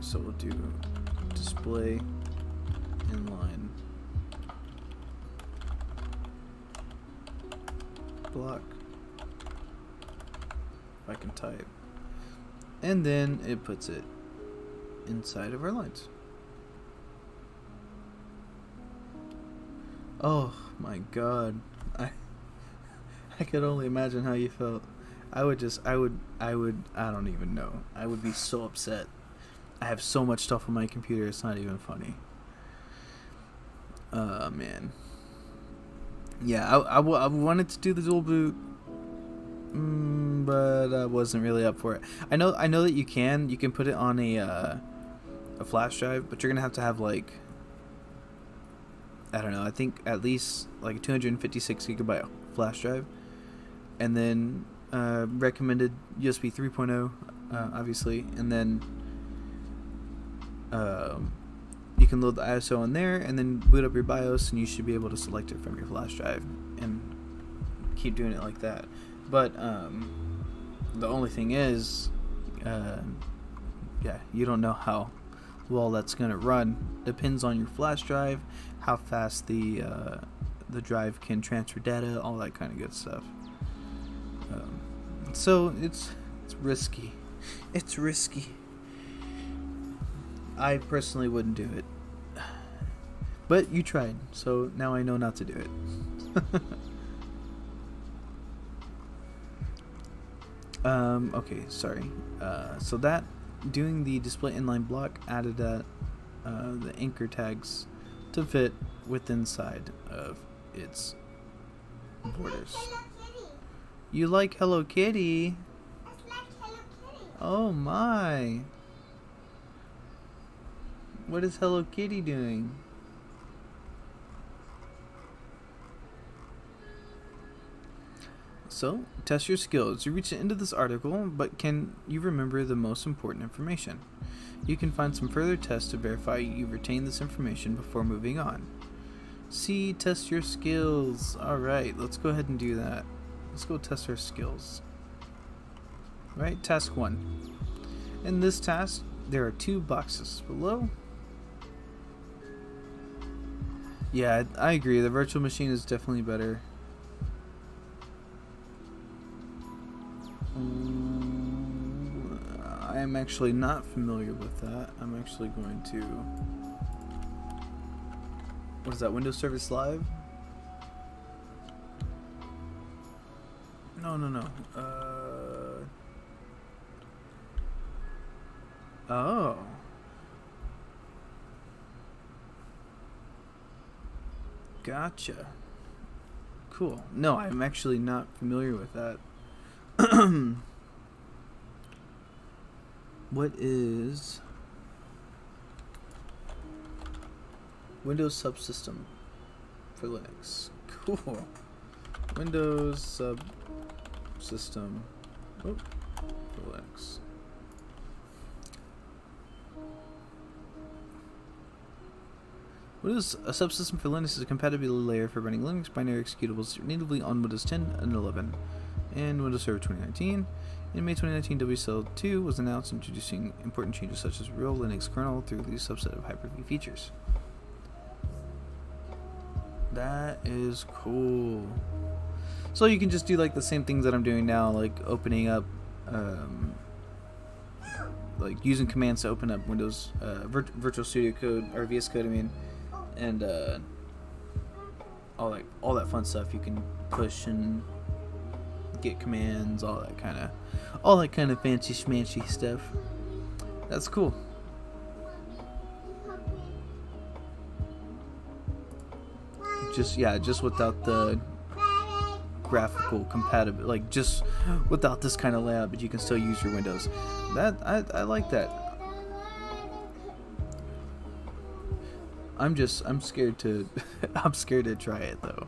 So we'll do display inline block, if I can type, and then it puts it inside of our lines. Oh my god, I could only imagine how you felt. I don't even know. I would be so upset. I have so much stuff on my computer, it's not even funny. Man. Yeah, I wanted to do the dual boot, but I wasn't really up for it. I know that you can put it on a flash drive, but you're gonna have to have like, I don't know, I think at least like a 256 gigabyte flash drive, and then recommended USB 3.0, obviously, and then you can load the ISO in there and then boot up your BIOS, and you should be able to select it from your flash drive and keep doing it like that. But the only thing is, yeah, you don't know how well that's gonna run. Depends on your flash drive, how fast the drive can transfer data, all that kind of good stuff. So it's risky. It's risky. I personally wouldn't do it, but you tried, so now I know not to do it. Okay, sorry. So that doing the display inline block added the anchor tags to fit within inside of its borders. Hello Kitty. You like Hello Kitty? It's like Hello Kitty. Oh my! What is Hello Kitty doing? So, test your skills. You reach the end of this article, but can you remember the most important information? You can find some further tests to verify you've retained this information before moving on. See, test your skills. Alright, let's go ahead and do that. Let's go test our skills. Right, task 1. In this task, there are 2 boxes below. Yeah, I agree. The virtual machine is definitely better. I am actually not familiar with that. I'm actually going to... What is that? Windows Service Live? No. Oh. Gotcha. Cool. No, I'm actually not familiar with that. What is Windows Subsystem for Linux? Cool. Windows Subsystem for Linux. Windows a subsystem for Linux is a compatibility layer for running Linux binary executables natively on Windows 10 and 11 and Windows Server 2019. In May 2019, WSL 2 was announced, introducing important changes such as real Linux kernel through the subset of Hyper-V features. That is cool. So you can just do like the same things that I'm doing now, like opening up, like using commands to open up Windows Virtual Studio Code or VS Code, I mean, and all that fun stuff. You can push and get commands, all that kind of fancy schmancy stuff. That's cool. Just without the graphical compatibility, like just without this kind of layout, but you can still use your Windows. I like that. I'm scared to I'm scared to try it though.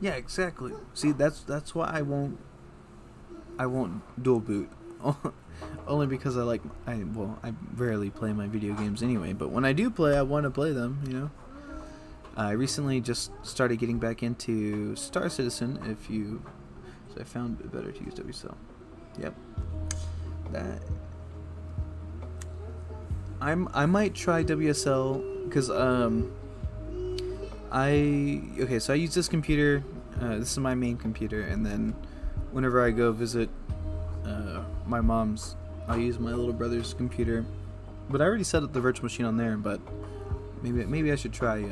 Yeah, exactly. See, that's why I won't dual boot. Only because I rarely play my video games anyway, but when I do play, I want to play them, you know. I recently just started getting back into Star Citizen, so I found it better to use WSL. Yep. That I might try WSL because so I use this computer. This is my main computer, and then whenever I go visit my mom's, I'll use my little brother's computer. But I already set up the virtual machine on there. But maybe I should try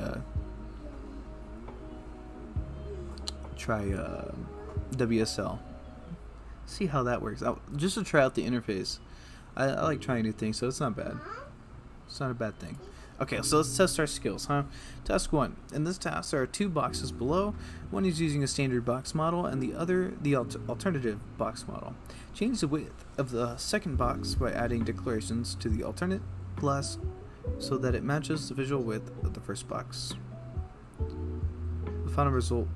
WSL. See how that works out, just to try out the interface. I like trying new things, so it's not bad. It's not a bad thing. Okay, so let's test our skills, huh? Task 1. In this task, there are 2 boxes below. One is using a standard box model, and the other the alternative box model. Change the width of the second box by adding declarations to the alternate class so that it matches the visual width of the first box. The final result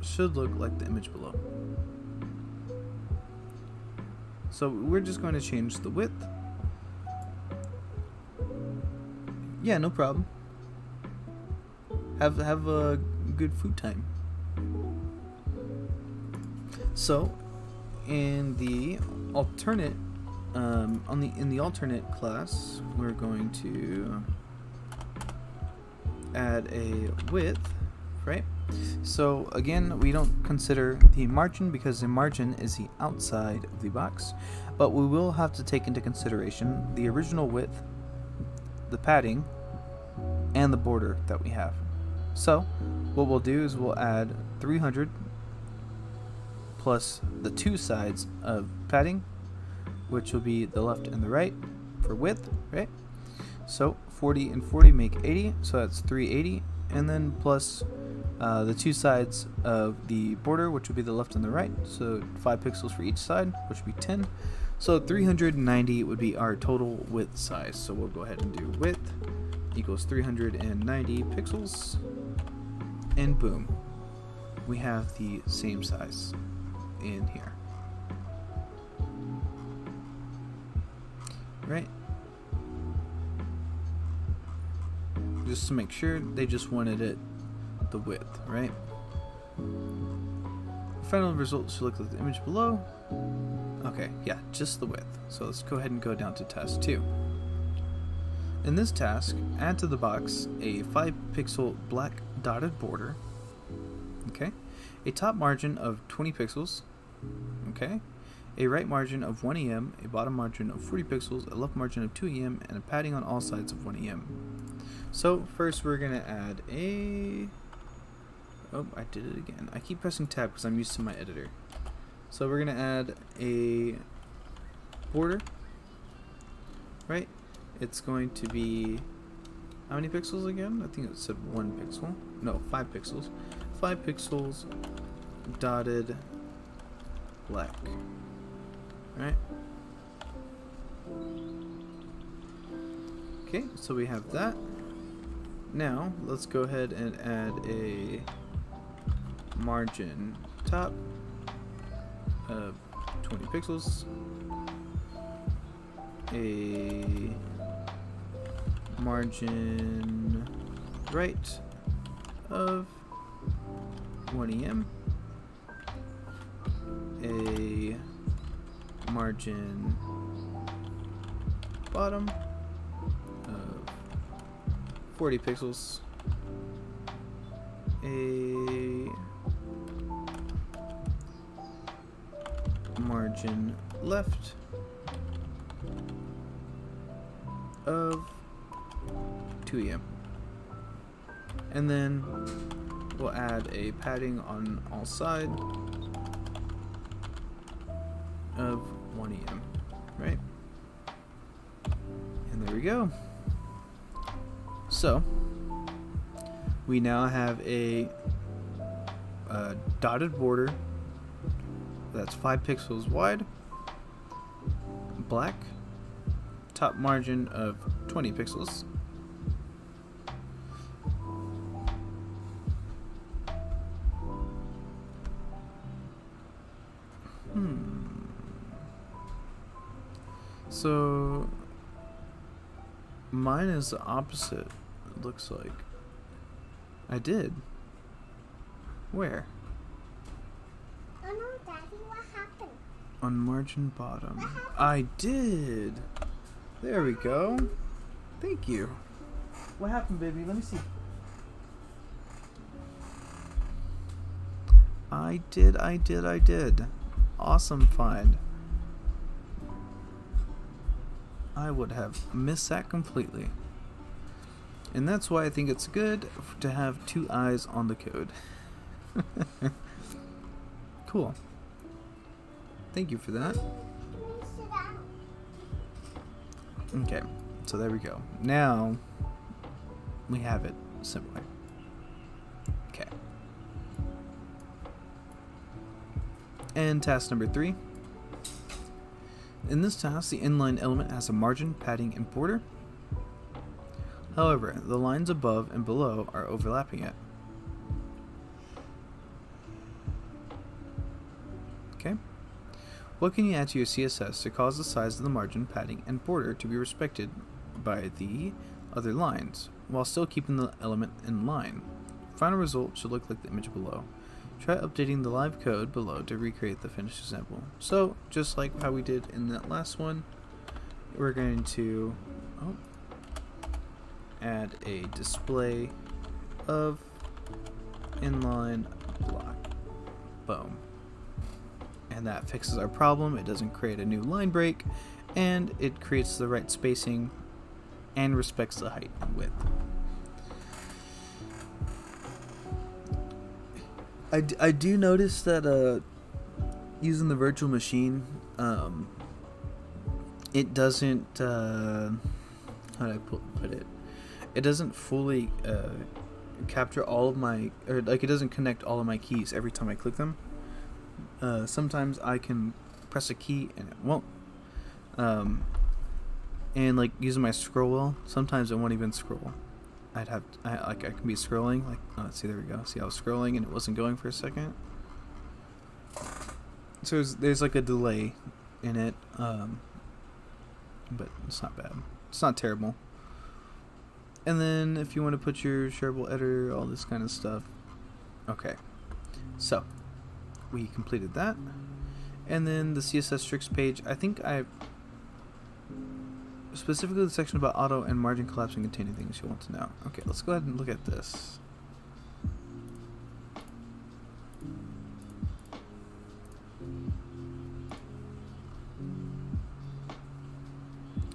should look like the image below. So we're just going to change the width. Yeah, no problem. Have a good food time. So in the alternate in the alternate class, we're going to add a width, right? So again, we don't consider the margin because the margin is the outside of the box, but we will have to take into consideration the original width, the padding, and the border that we have. So what we'll do is we'll add 300 plus the two sides of padding, which will be the left and the right for width, right? So 40 and 40 make 80, so that's 380, and then plus the two sides of the border, which would be the left and the right, so 5 pixels for each side, which would be 10. So 390 would be our total width size. So we'll go ahead and do width equals 390 pixels, and boom, we have the same size in here. Right? Just to make sure, they just wanted it the width, right? The final result should look like the image below. Okay, yeah, just the width. So let's go ahead and go down to task 2. In this task, add to the box a 5 pixel black dotted border, okay, a top margin of 20 pixels, okay, a right margin of 1 em, a bottom margin of 40 pixels, a left margin of 2 em, and a padding on all sides of 1 em. So first we're going to add a... Oh, I did it again. I keep pressing tab because I'm used to my editor. So we're going to add a border, right? It's going to be... How many pixels again? I think it said 1 pixel. No, 5 pixels. 5 pixels dotted black. Right? Okay, so we have that. Now, let's go ahead and add a margin top of 20 pixels. A margin right of 1 em. A margin bottom of 40 pixels, a margin left of 2 em, and then we'll add a padding on all sides of 1 em, right? And there we go. So we now have a dotted border that's 5 pixels wide, black, top margin of 20 pixels, So mine is the opposite, it looks like. I did. Where? Oh no, Daddy, what happened? On margin bottom. I did. There we go. Thank you. What happened, baby? Let me see. I did. Awesome find. I would have missed that completely. And that's why I think it's good to have 2 eyes on the code. Cool. Thank you for that. Okay, so there we go. Now we have it similar. Okay. And task number 3. In this task, the inline element has a margin, padding, and border. However, the lines above and below are overlapping it. Okay. What can you add to your CSS to cause the size of the margin, padding, and border to be respected by the other lines, while still keeping the element in line? Final result should look like the image below. Try updating the live code below to recreate the finished example. So, just like how we did in that last one, we're going to add a display of inline block. Boom. And that fixes our problem. It doesn't create a new line break, and it creates the right spacing and respects the height and width. I do notice that using the virtual machine, it doesn't how do I put it? It doesn't fully capture all of my, or like it doesn't connect all of my keys every time I click them. Sometimes I can press a key and it won't. And like using my scroll wheel, sometimes it won't even scroll. I can be scrolling, like, let's see, there we go. See, I was scrolling and it wasn't going for a second. So there's like a delay in it, but it's not bad. It's not terrible. And then if you want to put your shareable editor, all this kind of stuff. Okay, so we completed that. And then the Css Tricks page, I think specifically the section about auto and margin collapsing containing things you want to know. Okay, let's go ahead and look at this.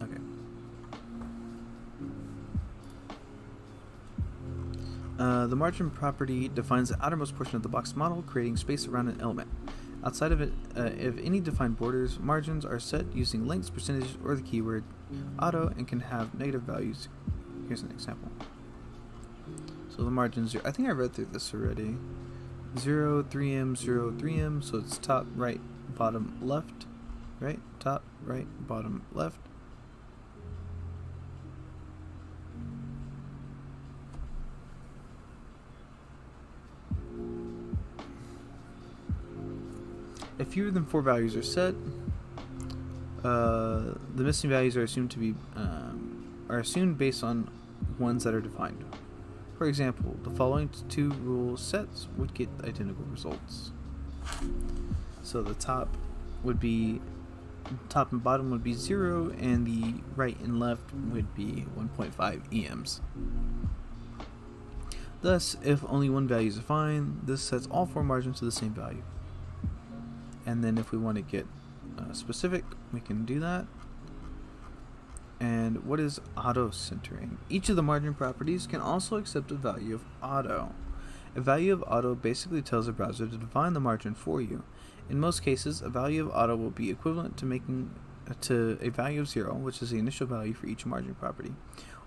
Okay. The margin property defines the outermost portion of the box model, creating space around an element. Outside of it, if any defined borders, margins are set using lengths, percentages, or the keyword auto, and can have negative values. Here's an example. So the margins, I think I read through this already. 0, 3M, 0, 3M, so it's top, right, bottom, left, right, top, right, bottom, left. If fewer than 4 values are set, the missing values are assumed based on ones that are defined. For example, the following 2 rule sets would get identical results. So the top and bottom would be 0, and the right and left would be 1.5 EMs. Thus, if only one value is defined, this sets all 4 margins to the same value. And then if we want to get specific, we can do that. And what is auto centering? Each of the margin properties can also accept a value of auto. A value of auto basically tells the browser to define the margin for you. In most cases, a value of auto will be equivalent to a value of 0, which is the initial value for each margin property,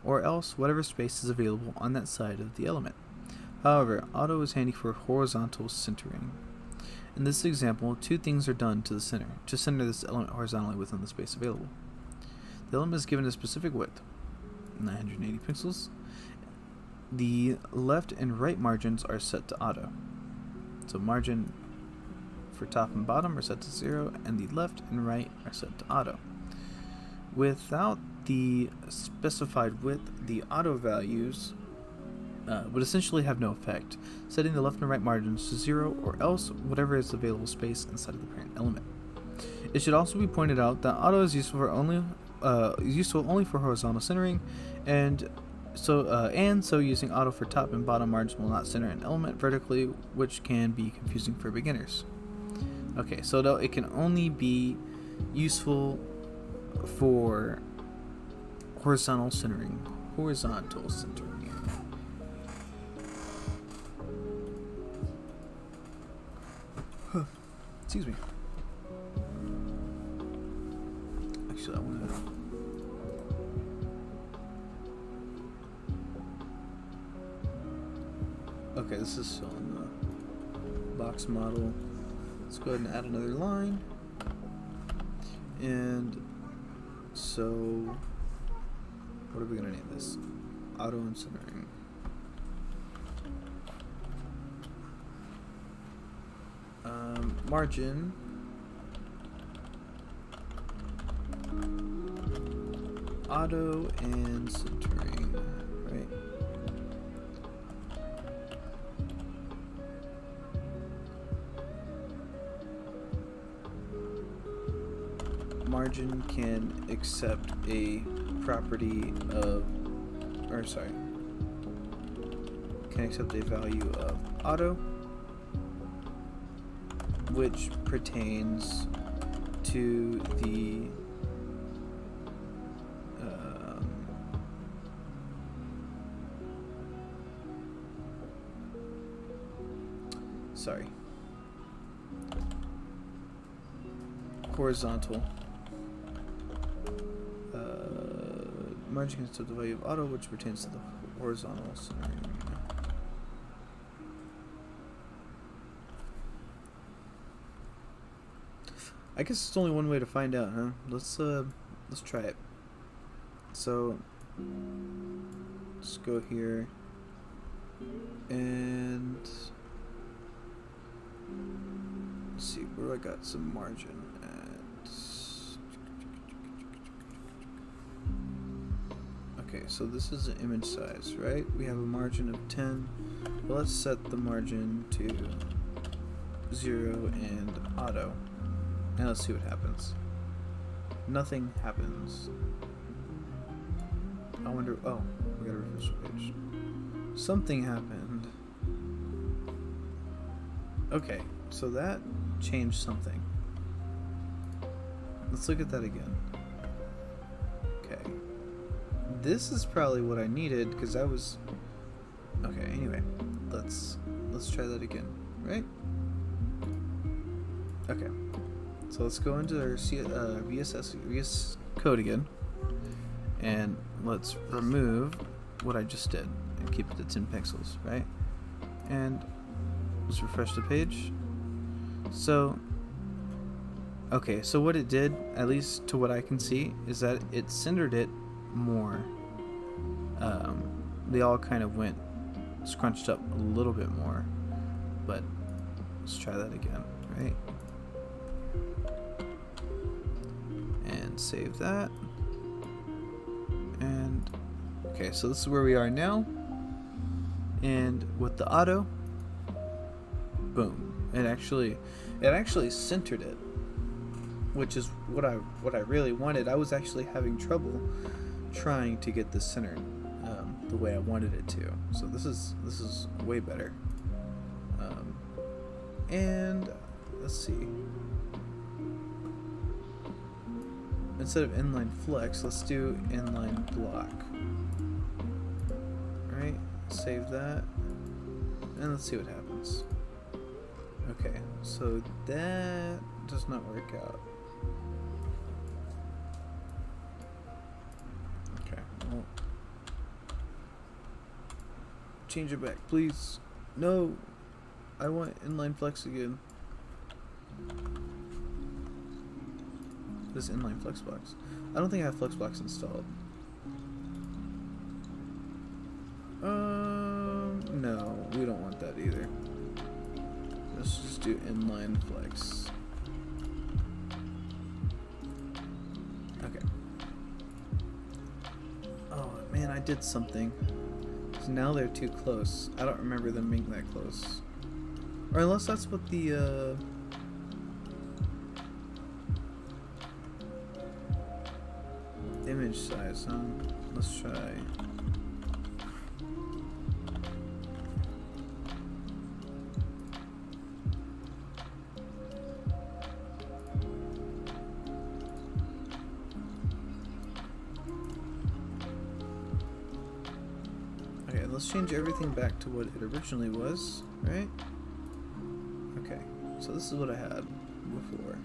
or else whatever space is available on that side of the element. However, auto is handy for horizontal centering. In this example, 2 things are done to center this element horizontally within the space available. The element is given a specific width, 980 pixels. The left and right margins are set to auto. So margin for top and bottom are set to 0, and the left and right are set to auto. Without the specified width, the auto values would essentially have no effect, setting the left and right margins to 0, or else whatever is available space inside of the parent element. It should also be pointed out that auto is useful only for horizontal centering, and so using auto for top and bottom margins will not center an element vertically, which can be confusing for beginners. Okay, so though it can only be useful for horizontal centering. Excuse me. Actually, I want to... Okay, this is still in the box model. Let's go ahead and add another line. And so, what are we going to name this? Auto and centering. Margin auto and centering, right? Margin can accept a property of, or sorry, can accept a value of auto, which pertains to the horizontal. Margin can accept the value of auto, which pertains to the horizontal centering. I guess it's only one way to find out, huh? Let's try it. So let's go here and let's see where I got some margin at. Okay, so this is the image size, right? We have a margin of 10. Well, let's set the margin to 0 and auto. And let's see what happens. Nothing happens. I wonder, oh, we gotta refresh the page. Something happened. Okay, so that changed something. Let's look at that again. Okay. This is probably what I needed, because I was... Okay, anyway. Let's try that again, right? Okay. So let's go into our VS Code again, and let's remove what I just did and keep it at 10 pixels, right? And let's refresh the page. So, okay, so what it did, at least to what I can see, is that it centered it more. They all kind of went scrunched up a little bit more, but let's try that again, right? And save that. And okay, so this is where we are now. And with the auto, boom! It actually centered it, which is what I really wanted. I was actually having trouble trying to get this centered the way I wanted it to. So this is way better. And let's see. Instead of inline flex, let's do inline block. Alright, save that. And let's see what happens. Okay, so that does not work out. Okay, well, change it back, please. No, I want inline flex again. This inline flexbox. I don't think I have flexbox installed. No, we don't want that either. Let's just do inline flex. Okay. Oh man, I did something. So now they're too close. I don't remember them being that close. Or unless that's what the image size, let's try. Okay, let's change everything back to what it originally was, right? Okay, so this is what I had before.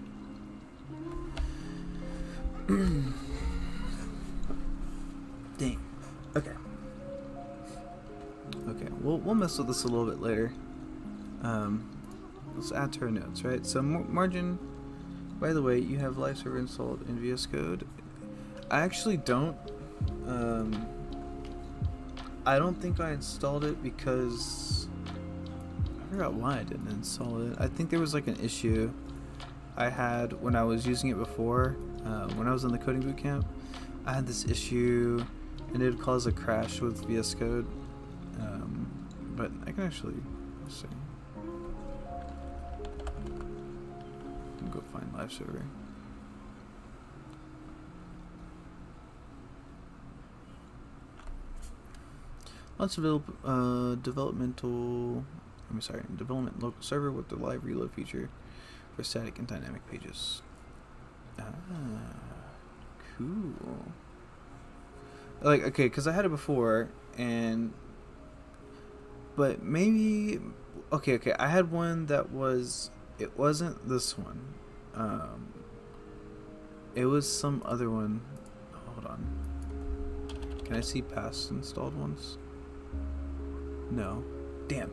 Dang. Okay. Okay, we'll mess with this a little bit later. Let's add to our notes, right? So margin. By the way, you have live server installed in VS Code. I actually don't. I don't think I installed it because I forgot why I didn't install it. I think there was like an issue I had when I was using it before, when I was in the coding bootcamp. I had this issue and it would cause a crash with VS Code, but I can actually, let's see, go find live server. Let's develop development local server with the live reload feature for static and dynamic pages. Cool. Like, okay, because I had it before, but maybe, okay, I had one that was, it wasn't this one. It was some other one. Hold on. Can I see past installed ones? No. Damn.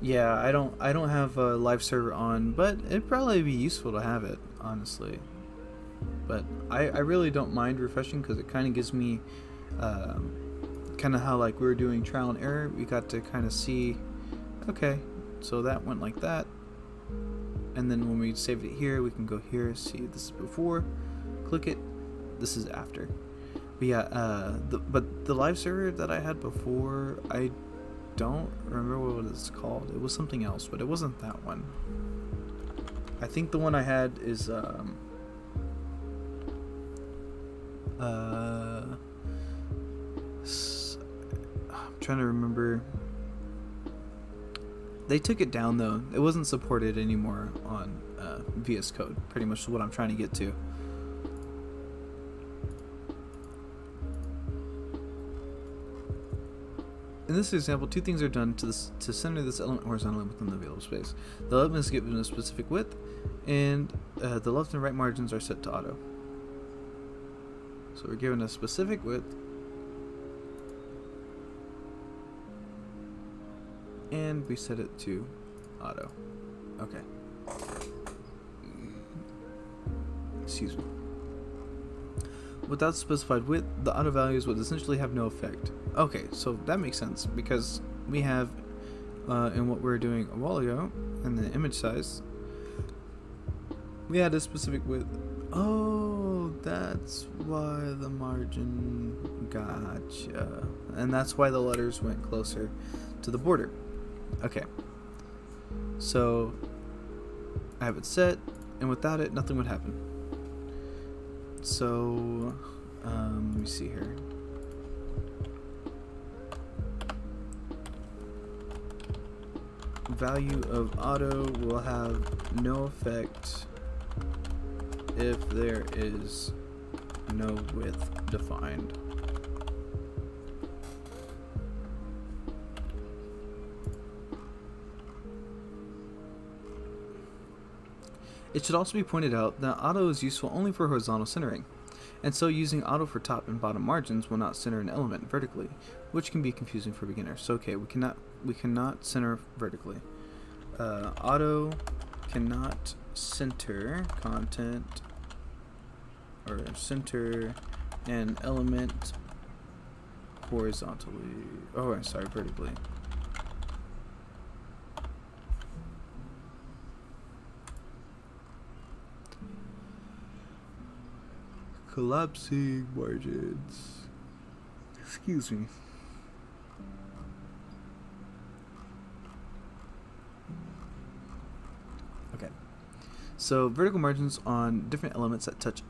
Yeah, I don't have a live server on, but it'd probably be useful to have it, honestly. But I really don't mind refreshing because it kind of gives me kind of how like we were doing trial and error. We got to kind of see, okay, so that went like that, and then when we save it here, we can go here, see this is before, click it, this is after. But yeah, but the live server that I had before, I don't remember what it's called. It was something else, but it wasn't that one. I think the one I had is I'm trying to remember. They took it down though. It wasn't supported anymore on VS Code. Pretty much what I'm trying to get to. In this example, two things are done to center this element horizontally within the available space. The element is given a specific width, and the left and right margins are set to auto. So we're given a specific width, and we set it to auto. Okay. Excuse me. Without specified width, the auto values would essentially have no effect. Okay, so that makes sense because we have in what we were doing a while ago in the image size, we had a specific width. Oh, that's why the margin, gotcha. And that's why the letters went closer to the border. Okay, so I have it set, and without it, nothing would happen. So, let me see here. Value of auto will have no effect if there is no width defined. It should also be pointed out that auto is useful only for horizontal centering, and so using auto for top and bottom margins will not center an element vertically, which can be confusing for beginners. So okay, we cannot center vertically. Auto cannot center content or center an element horizontally. Oh, I'm sorry, vertically. Collapsing margins. Excuse me. Okay. So vertical margins on different elements that touch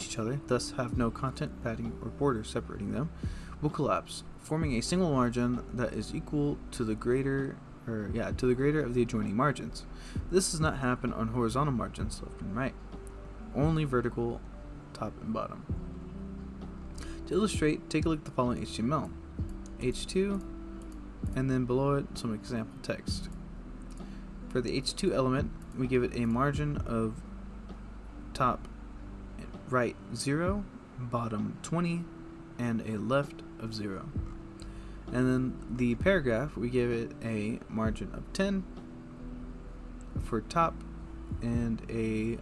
each other, thus have no content, padding, or border separating them, will collapse, forming a single margin that is equal to the greater of the adjoining margins. This does not happen on horizontal margins, left and right. Only vertical, top and bottom. To illustrate, take a look at the following HTML. H2, and then below it some example text. For the H2 element, we give it a margin of top right 0, bottom 20, and a left of 0. And then the paragraph, we give it a margin of 10 for top and a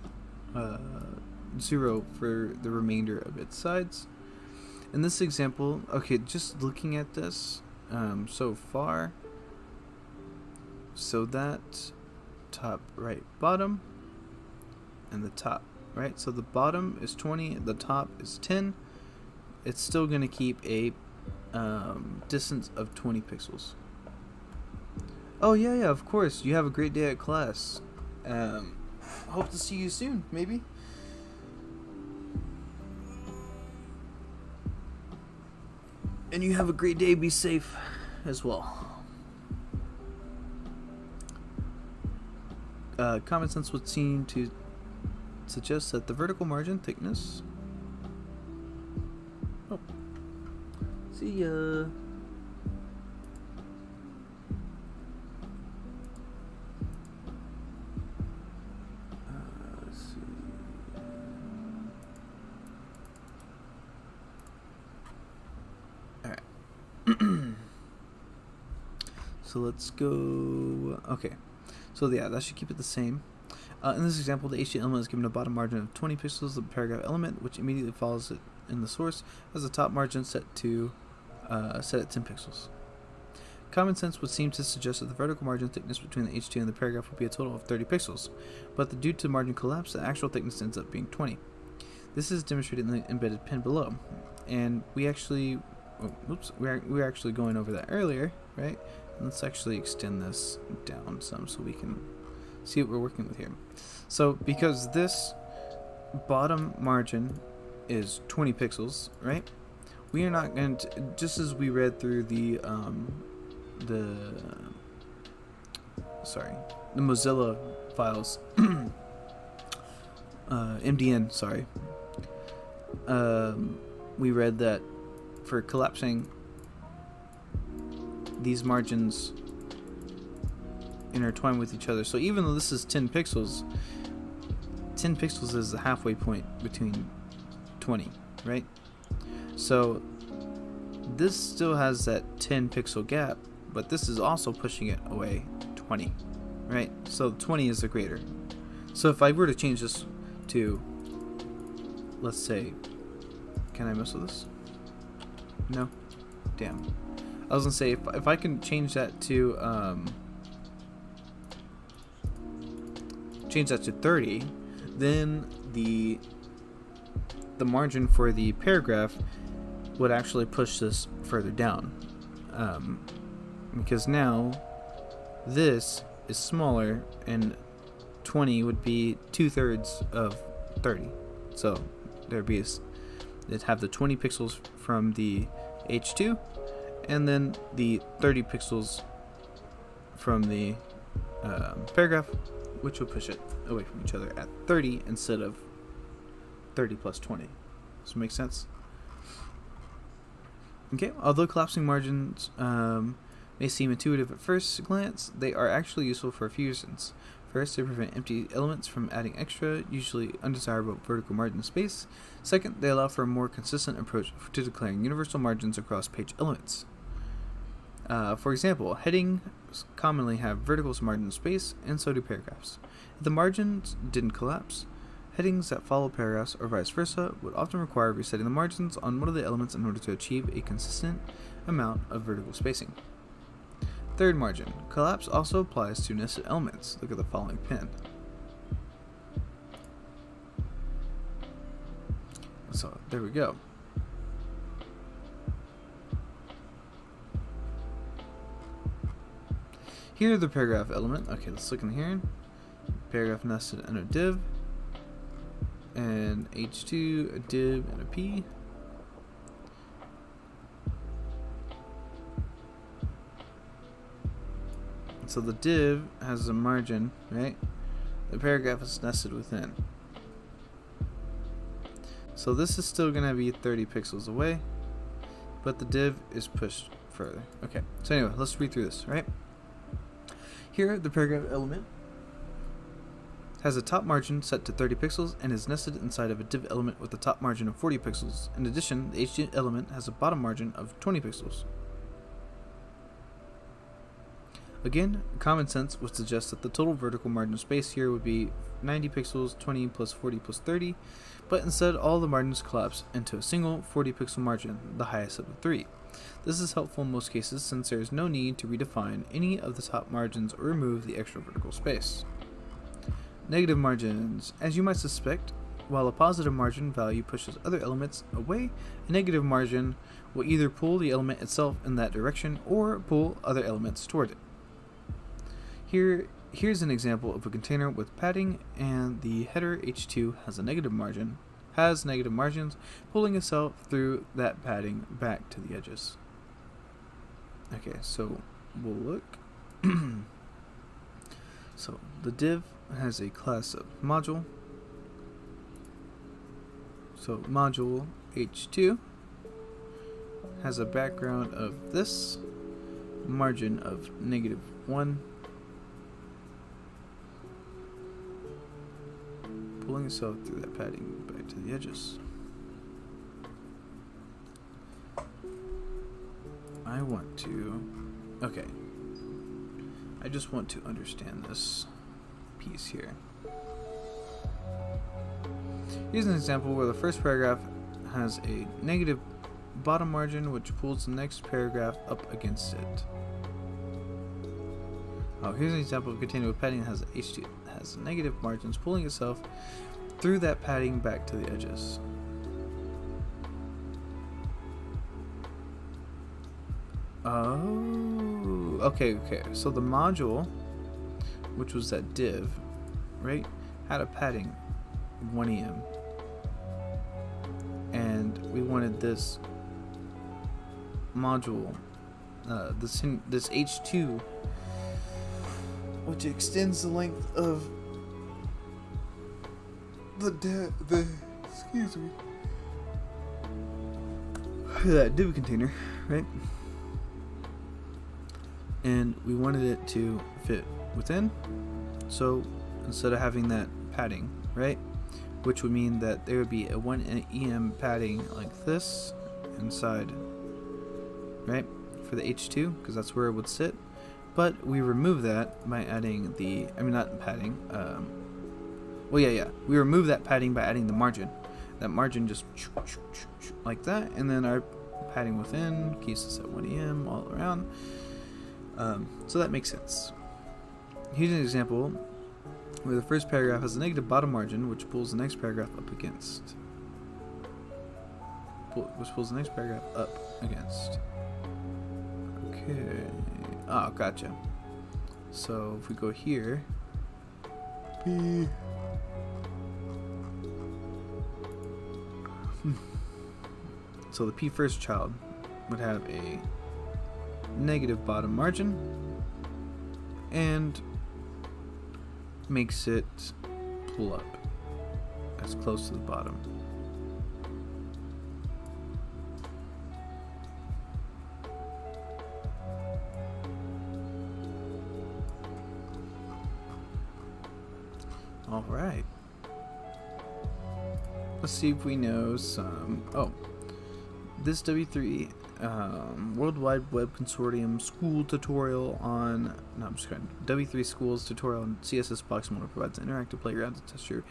0 for the remainder of its sides. In this example, okay, just looking at this so far, so that top right bottom and the top right? So the bottom is 20, the top is 10. It's still going to keep a distance of 20 pixels. Oh yeah, of course. You have a great day at class. Hope to see you soon, maybe. And you have a great day. Be safe as well. Common sense would seem to suggest that the vertical margin thickness. Oh, see ya. Let's see. All right. So let's go. Okay. So yeah, that should keep it the same. In this example, the HTML element is given a bottom margin of 20 pixels. The paragraph element, which immediately follows it in the source, has a top margin set at 10 pixels. Common sense would seem to suggest that the vertical margin thickness between the H2 and the paragraph would be a total of 30 pixels, but due to margin collapse, the actual thickness ends up being 20. This is demonstrated in the embedded pin below, and we actually, we were actually going over that earlier, right? Let's actually extend this down some so we can see what we're working with here. So because this bottom margin is 20 pixels, right? We are not going to, just as we read through the Mozilla files, MDN, sorry. We read that for collapsing, these margins intertwine with each other. So even though this is 10 pixels is the halfway point between 20, right? So this still has that 10 pixel gap, but this is also pushing it away 20, right? So 20 is the greater. So if I were to change this to, let's say, can I mess with this? No? Damn. I was gonna say, if I can change that to 30, then the margin for the paragraph would actually push this further down, because now this is smaller, and 20 would be 2/3 of 30. So it'd have the 20 pixels from the H2. And then the 30 pixels from the paragraph, which will push it away from each other at 30 instead of 30 plus 20. Does that make sense? Okay, although collapsing margins may seem intuitive at first glance, they are actually useful for a few reasons. First, they prevent empty elements from adding extra, usually undesirable vertical margin space. Second, they allow for a more consistent approach to declaring universal margins across page elements. For example, headings commonly have vertical margin space, and so do paragraphs. If the margins didn't collapse, headings that follow paragraphs or vice versa would often require resetting the margins on one of the elements in order to achieve a consistent amount of vertical spacing. Third margin. Collapse also applies to nested elements. Look at the following pin. So, there we go. Here the paragraph element. Okay, let's look in here. Paragraph nested in a div. And H2, a div, and a P. So the div has a margin, right? The paragraph is nested within. So this is still going to be 30 pixels away, but the div is pushed further. Okay, so anyway, let's read through this, right? Here, the paragraph element has a top margin set to 30 pixels and is nested inside of a div element with a top margin of 40 pixels. In addition, the HG element has a bottom margin of 20 pixels. Again, common sense would suggest that the total vertical margin space here would be 90 pixels, 20 plus 40 plus 30, but instead all the margins collapse into a single 40 pixel margin, the highest of the three. This is helpful in most cases since there is no need to redefine any of the top margins or remove the extra vertical space. Negative margins. As you might suspect, While a positive margin value pushes other elements away, a negative margin will either pull the element itself in that direction or pull other elements toward it. Here's an example of a container with padding, and the header h2 has negative margins, pulling itself through that padding back to the edges. Okay, so we'll look. So the div has a class of module. So module h2 has a background of this, margin of -1, pulling itself through that padding back to the edges. I just want to understand this piece here. Here's an example where the first paragraph has a negative bottom margin which pulls the next paragraph up against it. Here's an example of a container with padding that has h2 has negative margins pulling itself through that padding back to the edges. Oh, okay. So the module, which was that div, right, had a padding 1 em, and we wanted this module, this h2, which extends the length of that div container, right? And we wanted it to fit within, so instead of having that padding, right, which would mean that there would be a 1 em padding like this inside, right, for the h2, because that's where it would sit. But we remove that by adding the, not padding, we remove that padding by adding the margin. That margin just like that, and then our padding within keeps us at 1 em all around. So that makes sense. Here's an example where the first paragraph has a negative bottom margin which pulls the next paragraph up against. Okay. Oh, gotcha. So if we go here, so the P first child would have a negative bottom margin and makes it pull up as close to the bottom. All right. Let's see if we know some. This W3 World Wide Web Consortium school tutorial on. No, I'm just kidding. W3 Schools tutorial on CSS Box Model provides an interactive playground to test your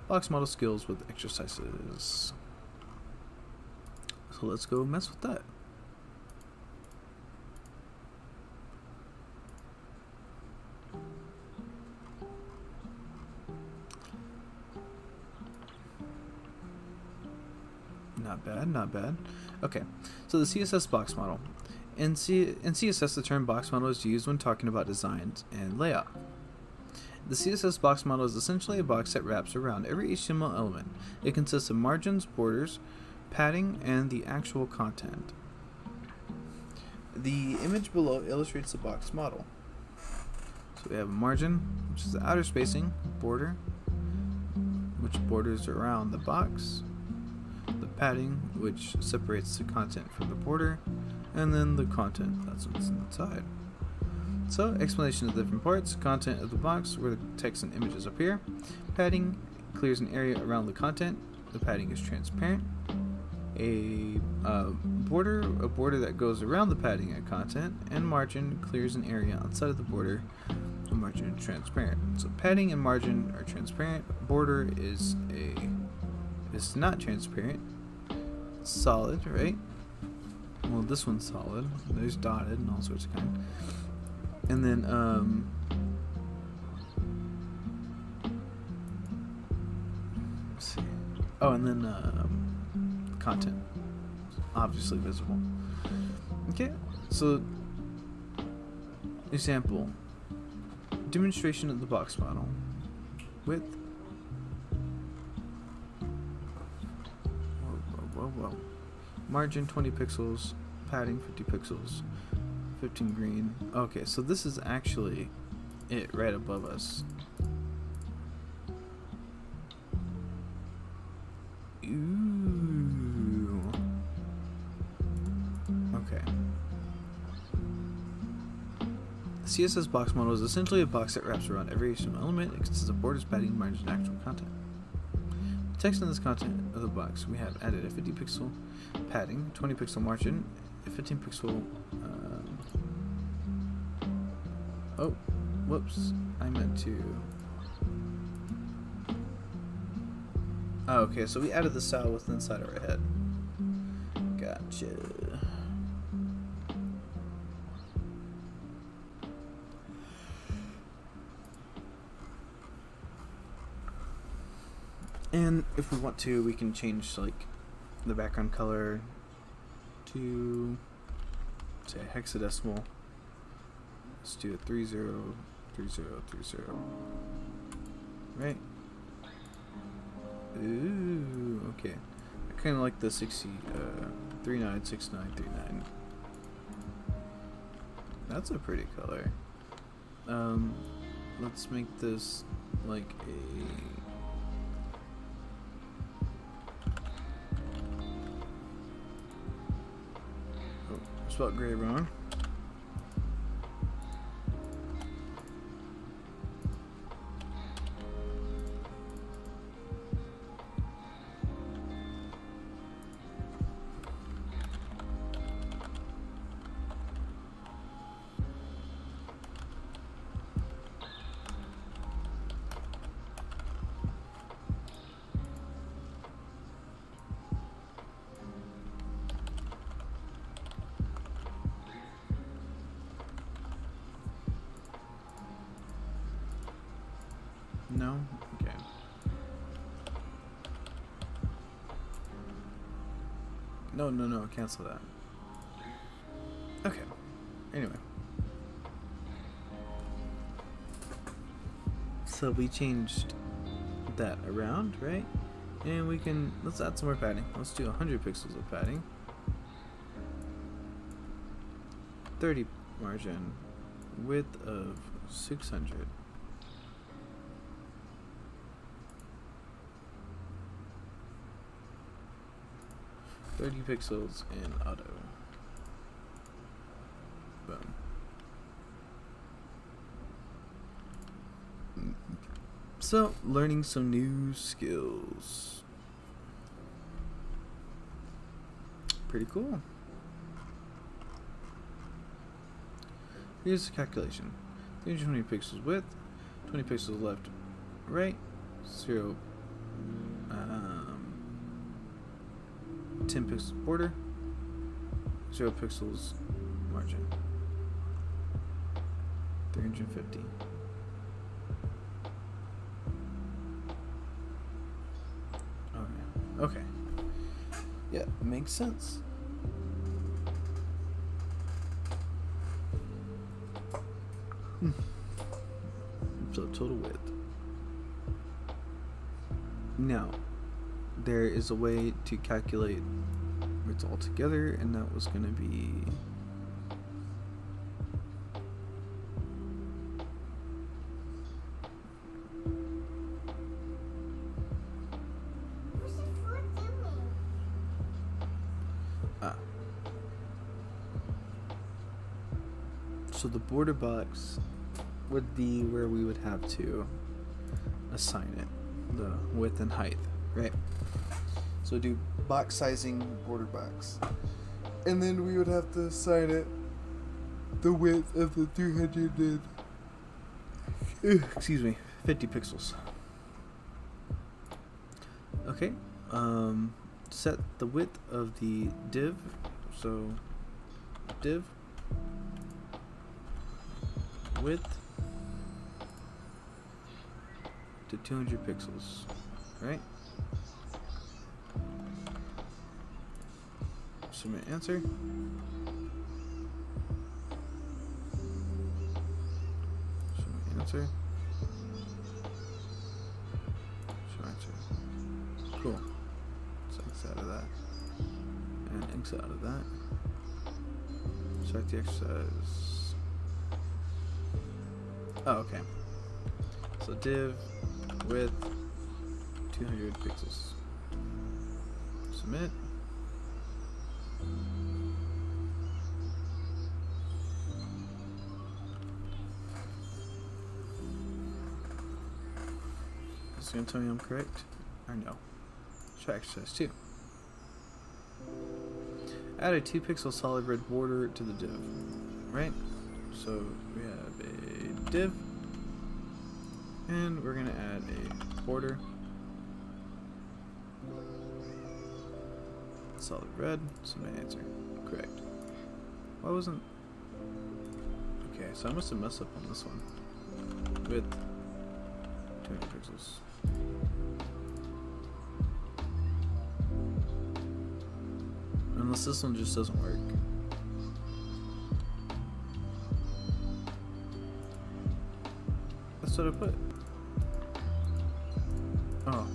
box model skills with exercises. So let's go mess with that. Not bad. Okay, so the CSS Box Model. In CSS, the term box model is used when talking about designs and layout. The CSS Box Model is essentially a box that wraps around every HTML element. It consists of margins, borders, padding, and the actual content. The image below illustrates the box model. So we have a margin, which is the outer spacing, border, which borders around the box, the padding, which separates the content from the border, and then the content, that's what's inside. So, explanation of the different parts. Content of the box, where the text and images appear. Padding clears an area around the content. The padding is transparent. A border that goes around the padding and content. And margin clears an area outside of the border. The margin is transparent. So padding and margin are transparent. Border is not transparent. It's solid, right? Well, this one's solid. There's dotted and all sorts of kind. And then let's see. Oh, and then content, obviously visible. Okay, so example, demonstration of the box model. Width. Whoa. Margin 20 pixels, padding 50 pixels, 15 green. Okay, so this is actually it right above us. Ooh. Okay. The CSS Box Model is essentially a box that wraps around every HTML element. It consists of borders, padding, margin, and actual content. The text in this content of the box, we have added a 50 pixel padding, 20 pixel margin, a 15 pixel. Oh, whoops! I meant to. Oh, okay, so we added the style with inside our head. Gotcha. And if we want to, we can change like the background color to say hexadecimal. Let's do a 303030. Right? Ooh, okay. I kind of like the 396939. That's a pretty color. Let's make this like a. Oh, spelled gray wrong. No? Okay. No, cancel that. Okay. Anyway. So we changed that around, right? And we can, let's add some more padding. Let's do 100 pixels of padding. 30 margin. Width of 600. .30 pixels in auto. Boom. So, learning some new skills. Pretty cool. Here's the calculation. 320 pixels width, 20 pixels left, right, 0. 10 pixels border, 0 pixels margin, 350. Okay. Yeah, makes sense. So total width. Now, there is a way to calculate it's all together, and that was going to be so the border box would be where we would have to assign it, the width and height, right? So do box sizing border box, and then we would have to assign it the width of the 300 and 50 pixels. Okay, set the width of the div, so div width to 200 pixels, right? Submit answer. Submit answer. Submit answer. Cool. So X out of that. And X out of that. Start the exercise. Oh, okay. So div width 200 pixels. Submit. Is it going to tell me I'm correct? Or no? Try exercise 2. Add a 2 pixel solid red border to the div. Right? So we have a div. And we're going to add a border. Solid red. Submit answer. Correct. Why wasn't... Okay, so I must have messed up on this one. Width 200 pixels. Unless this one just doesn't work. That's what I put. Oh.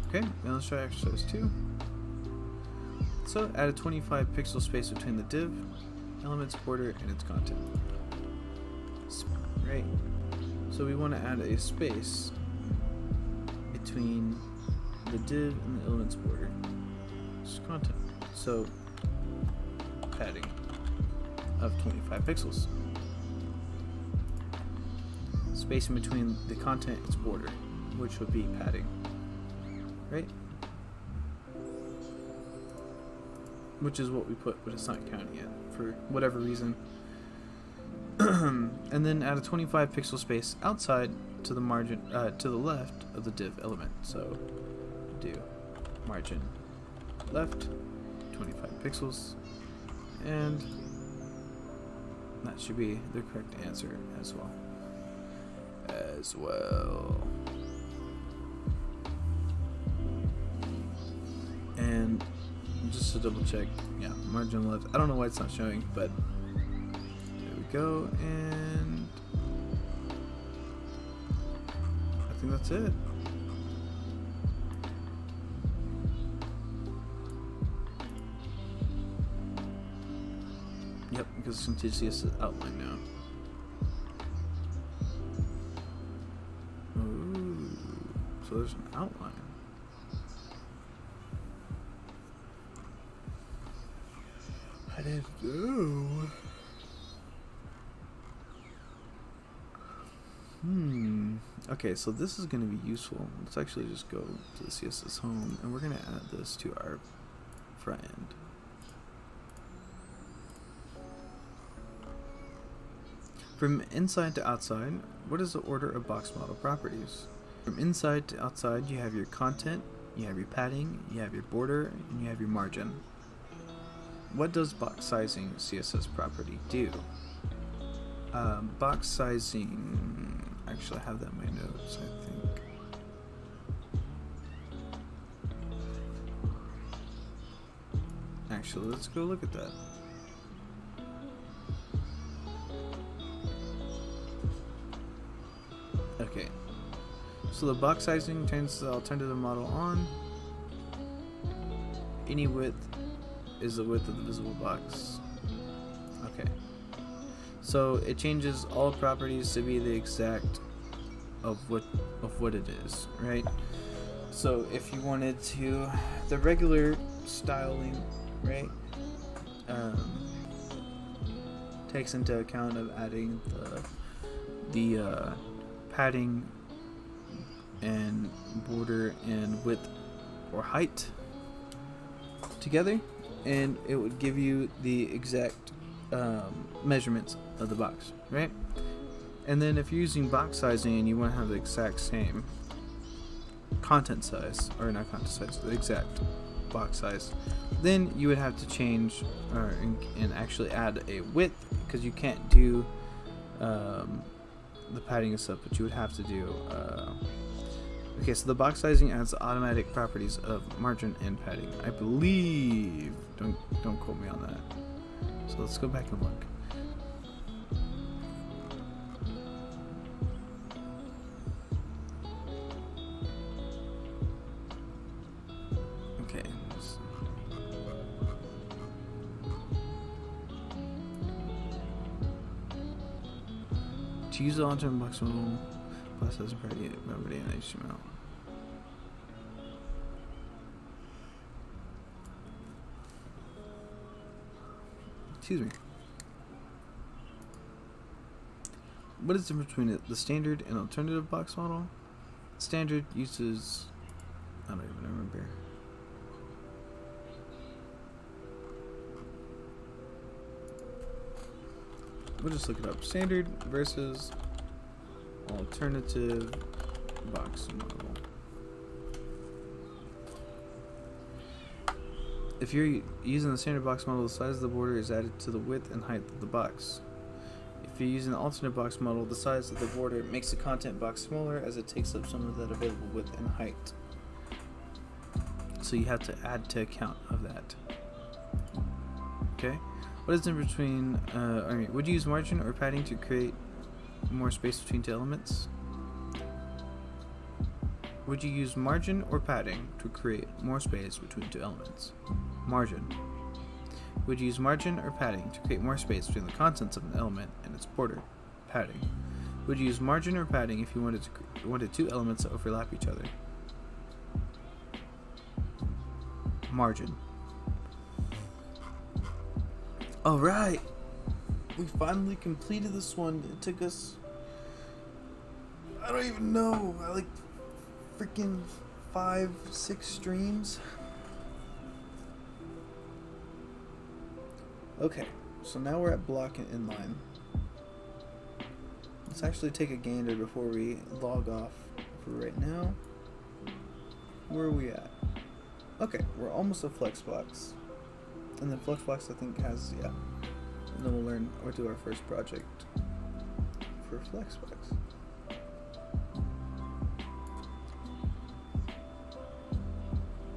Okay, now let's try exercise 2. So add a 25 pixel space between the div, elements, border, and its content. Right. So we want to add a space between the div and the elements border. It's content. So padding of 25 pixels. Space in between the content and its border, which would be padding. Right? Which is what we put, but it's not counting it for whatever reason. And then add a 25 pixel space outside to the margin, to the left of the div element. So do margin left 25 pixels, and that should be the correct answer as well. And just to double check, yeah, margin left. I don't know why it's not showing, but there we go, and I think that's it. Yep, because it's going to see us outline now. Ooh, so there's an outline. I didn't know. Okay, so this is going to be useful. Let's actually just go to the CSS home, and we're going to add this to our front end. From inside to outside, what is the order of box model properties? From inside to outside, you have your content, you have your padding, you have your border, and you have your margin. What does box sizing CSS property do? Box sizing, actually I have that in my notes, I think. Actually, let's go look at that. Okay, so the box sizing turns the alternative model on. Any width is the width of the visible box. Okay, so it changes all properties to be the exact of what it is, right? So if you wanted to, the regular styling, right, takes into account of adding the padding and border and width or height together, and it would give you the exact measurements of the box, right? And then if you're using box sizing and you want to have the exact same content size, or not content size, the exact box size, then you would have to change and actually add a width, because you can't do the padding and stuff, but you would have to do Okay, so the box sizing adds the automatic properties of margin and padding. I believe. Don't quote me on that. So let's go back and look. Okay. To use the alternate box model, plus as a property in HTML. Excuse me. What is the difference between the standard and alternative box model? Standard uses, I don't even remember. We'll just look it up. Standard versus alternative box model. If you're using the standard box model, the size of the border is added to the width and height of the box. If you're using the alternate box model, the size of the border makes the content box smaller as it takes up some of that available width and height. So you have to add to account of that. Okay? What is the difference between, would you use margin or padding to create more space between two elements? Would you use margin or padding to create more space between two elements? Margin. Would you use margin or padding to create more space between the contents of an element and its border? Padding. Would you use margin or padding if you wanted two elements to overlap each other? Margin. Alright, we finally completed this one. It took us, I don't even know, like freaking 5-6 streams. Okay, so now we're at block and inline. Let's actually take a gander before we log off for right now. Where are we at? Okay, we're almost at Flexbox. And then Flexbox I think has, yeah. And then we'll learn or do our first project for Flexbox.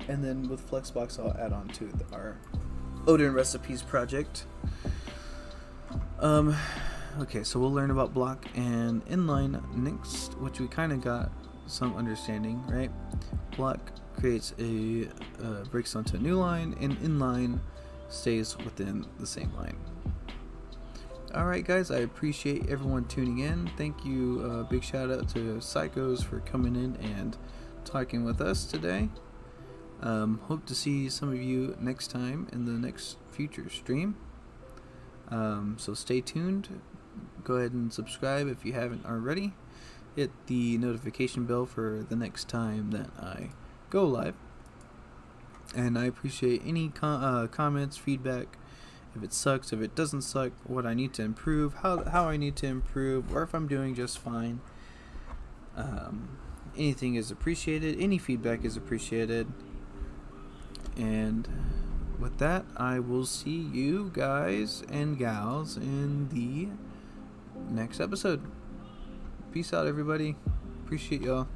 And then with Flexbox I'll add on to our Odin recipes project. Okay, so we'll learn about block and inline next, which we kind of got some understanding, right? Block creates a breaks onto a new line, and inline stays within the same line. Alright guys, I appreciate everyone tuning in. Thank you, big shout out to Psychos for coming in and talking with us today. Hope to see some of you next time in the next future stream. So stay tuned. Go ahead and subscribe if you haven't already. Hit the notification bell for the next time that I go live. And I appreciate any comments, feedback, if it sucks, if it doesn't suck, what I need to improve, how I need to improve, or if I'm doing just fine. Anything is appreciated, any feedback is appreciated. And with that, I will see you guys and gals in the next episode. Peace out, everybody. Appreciate y'all.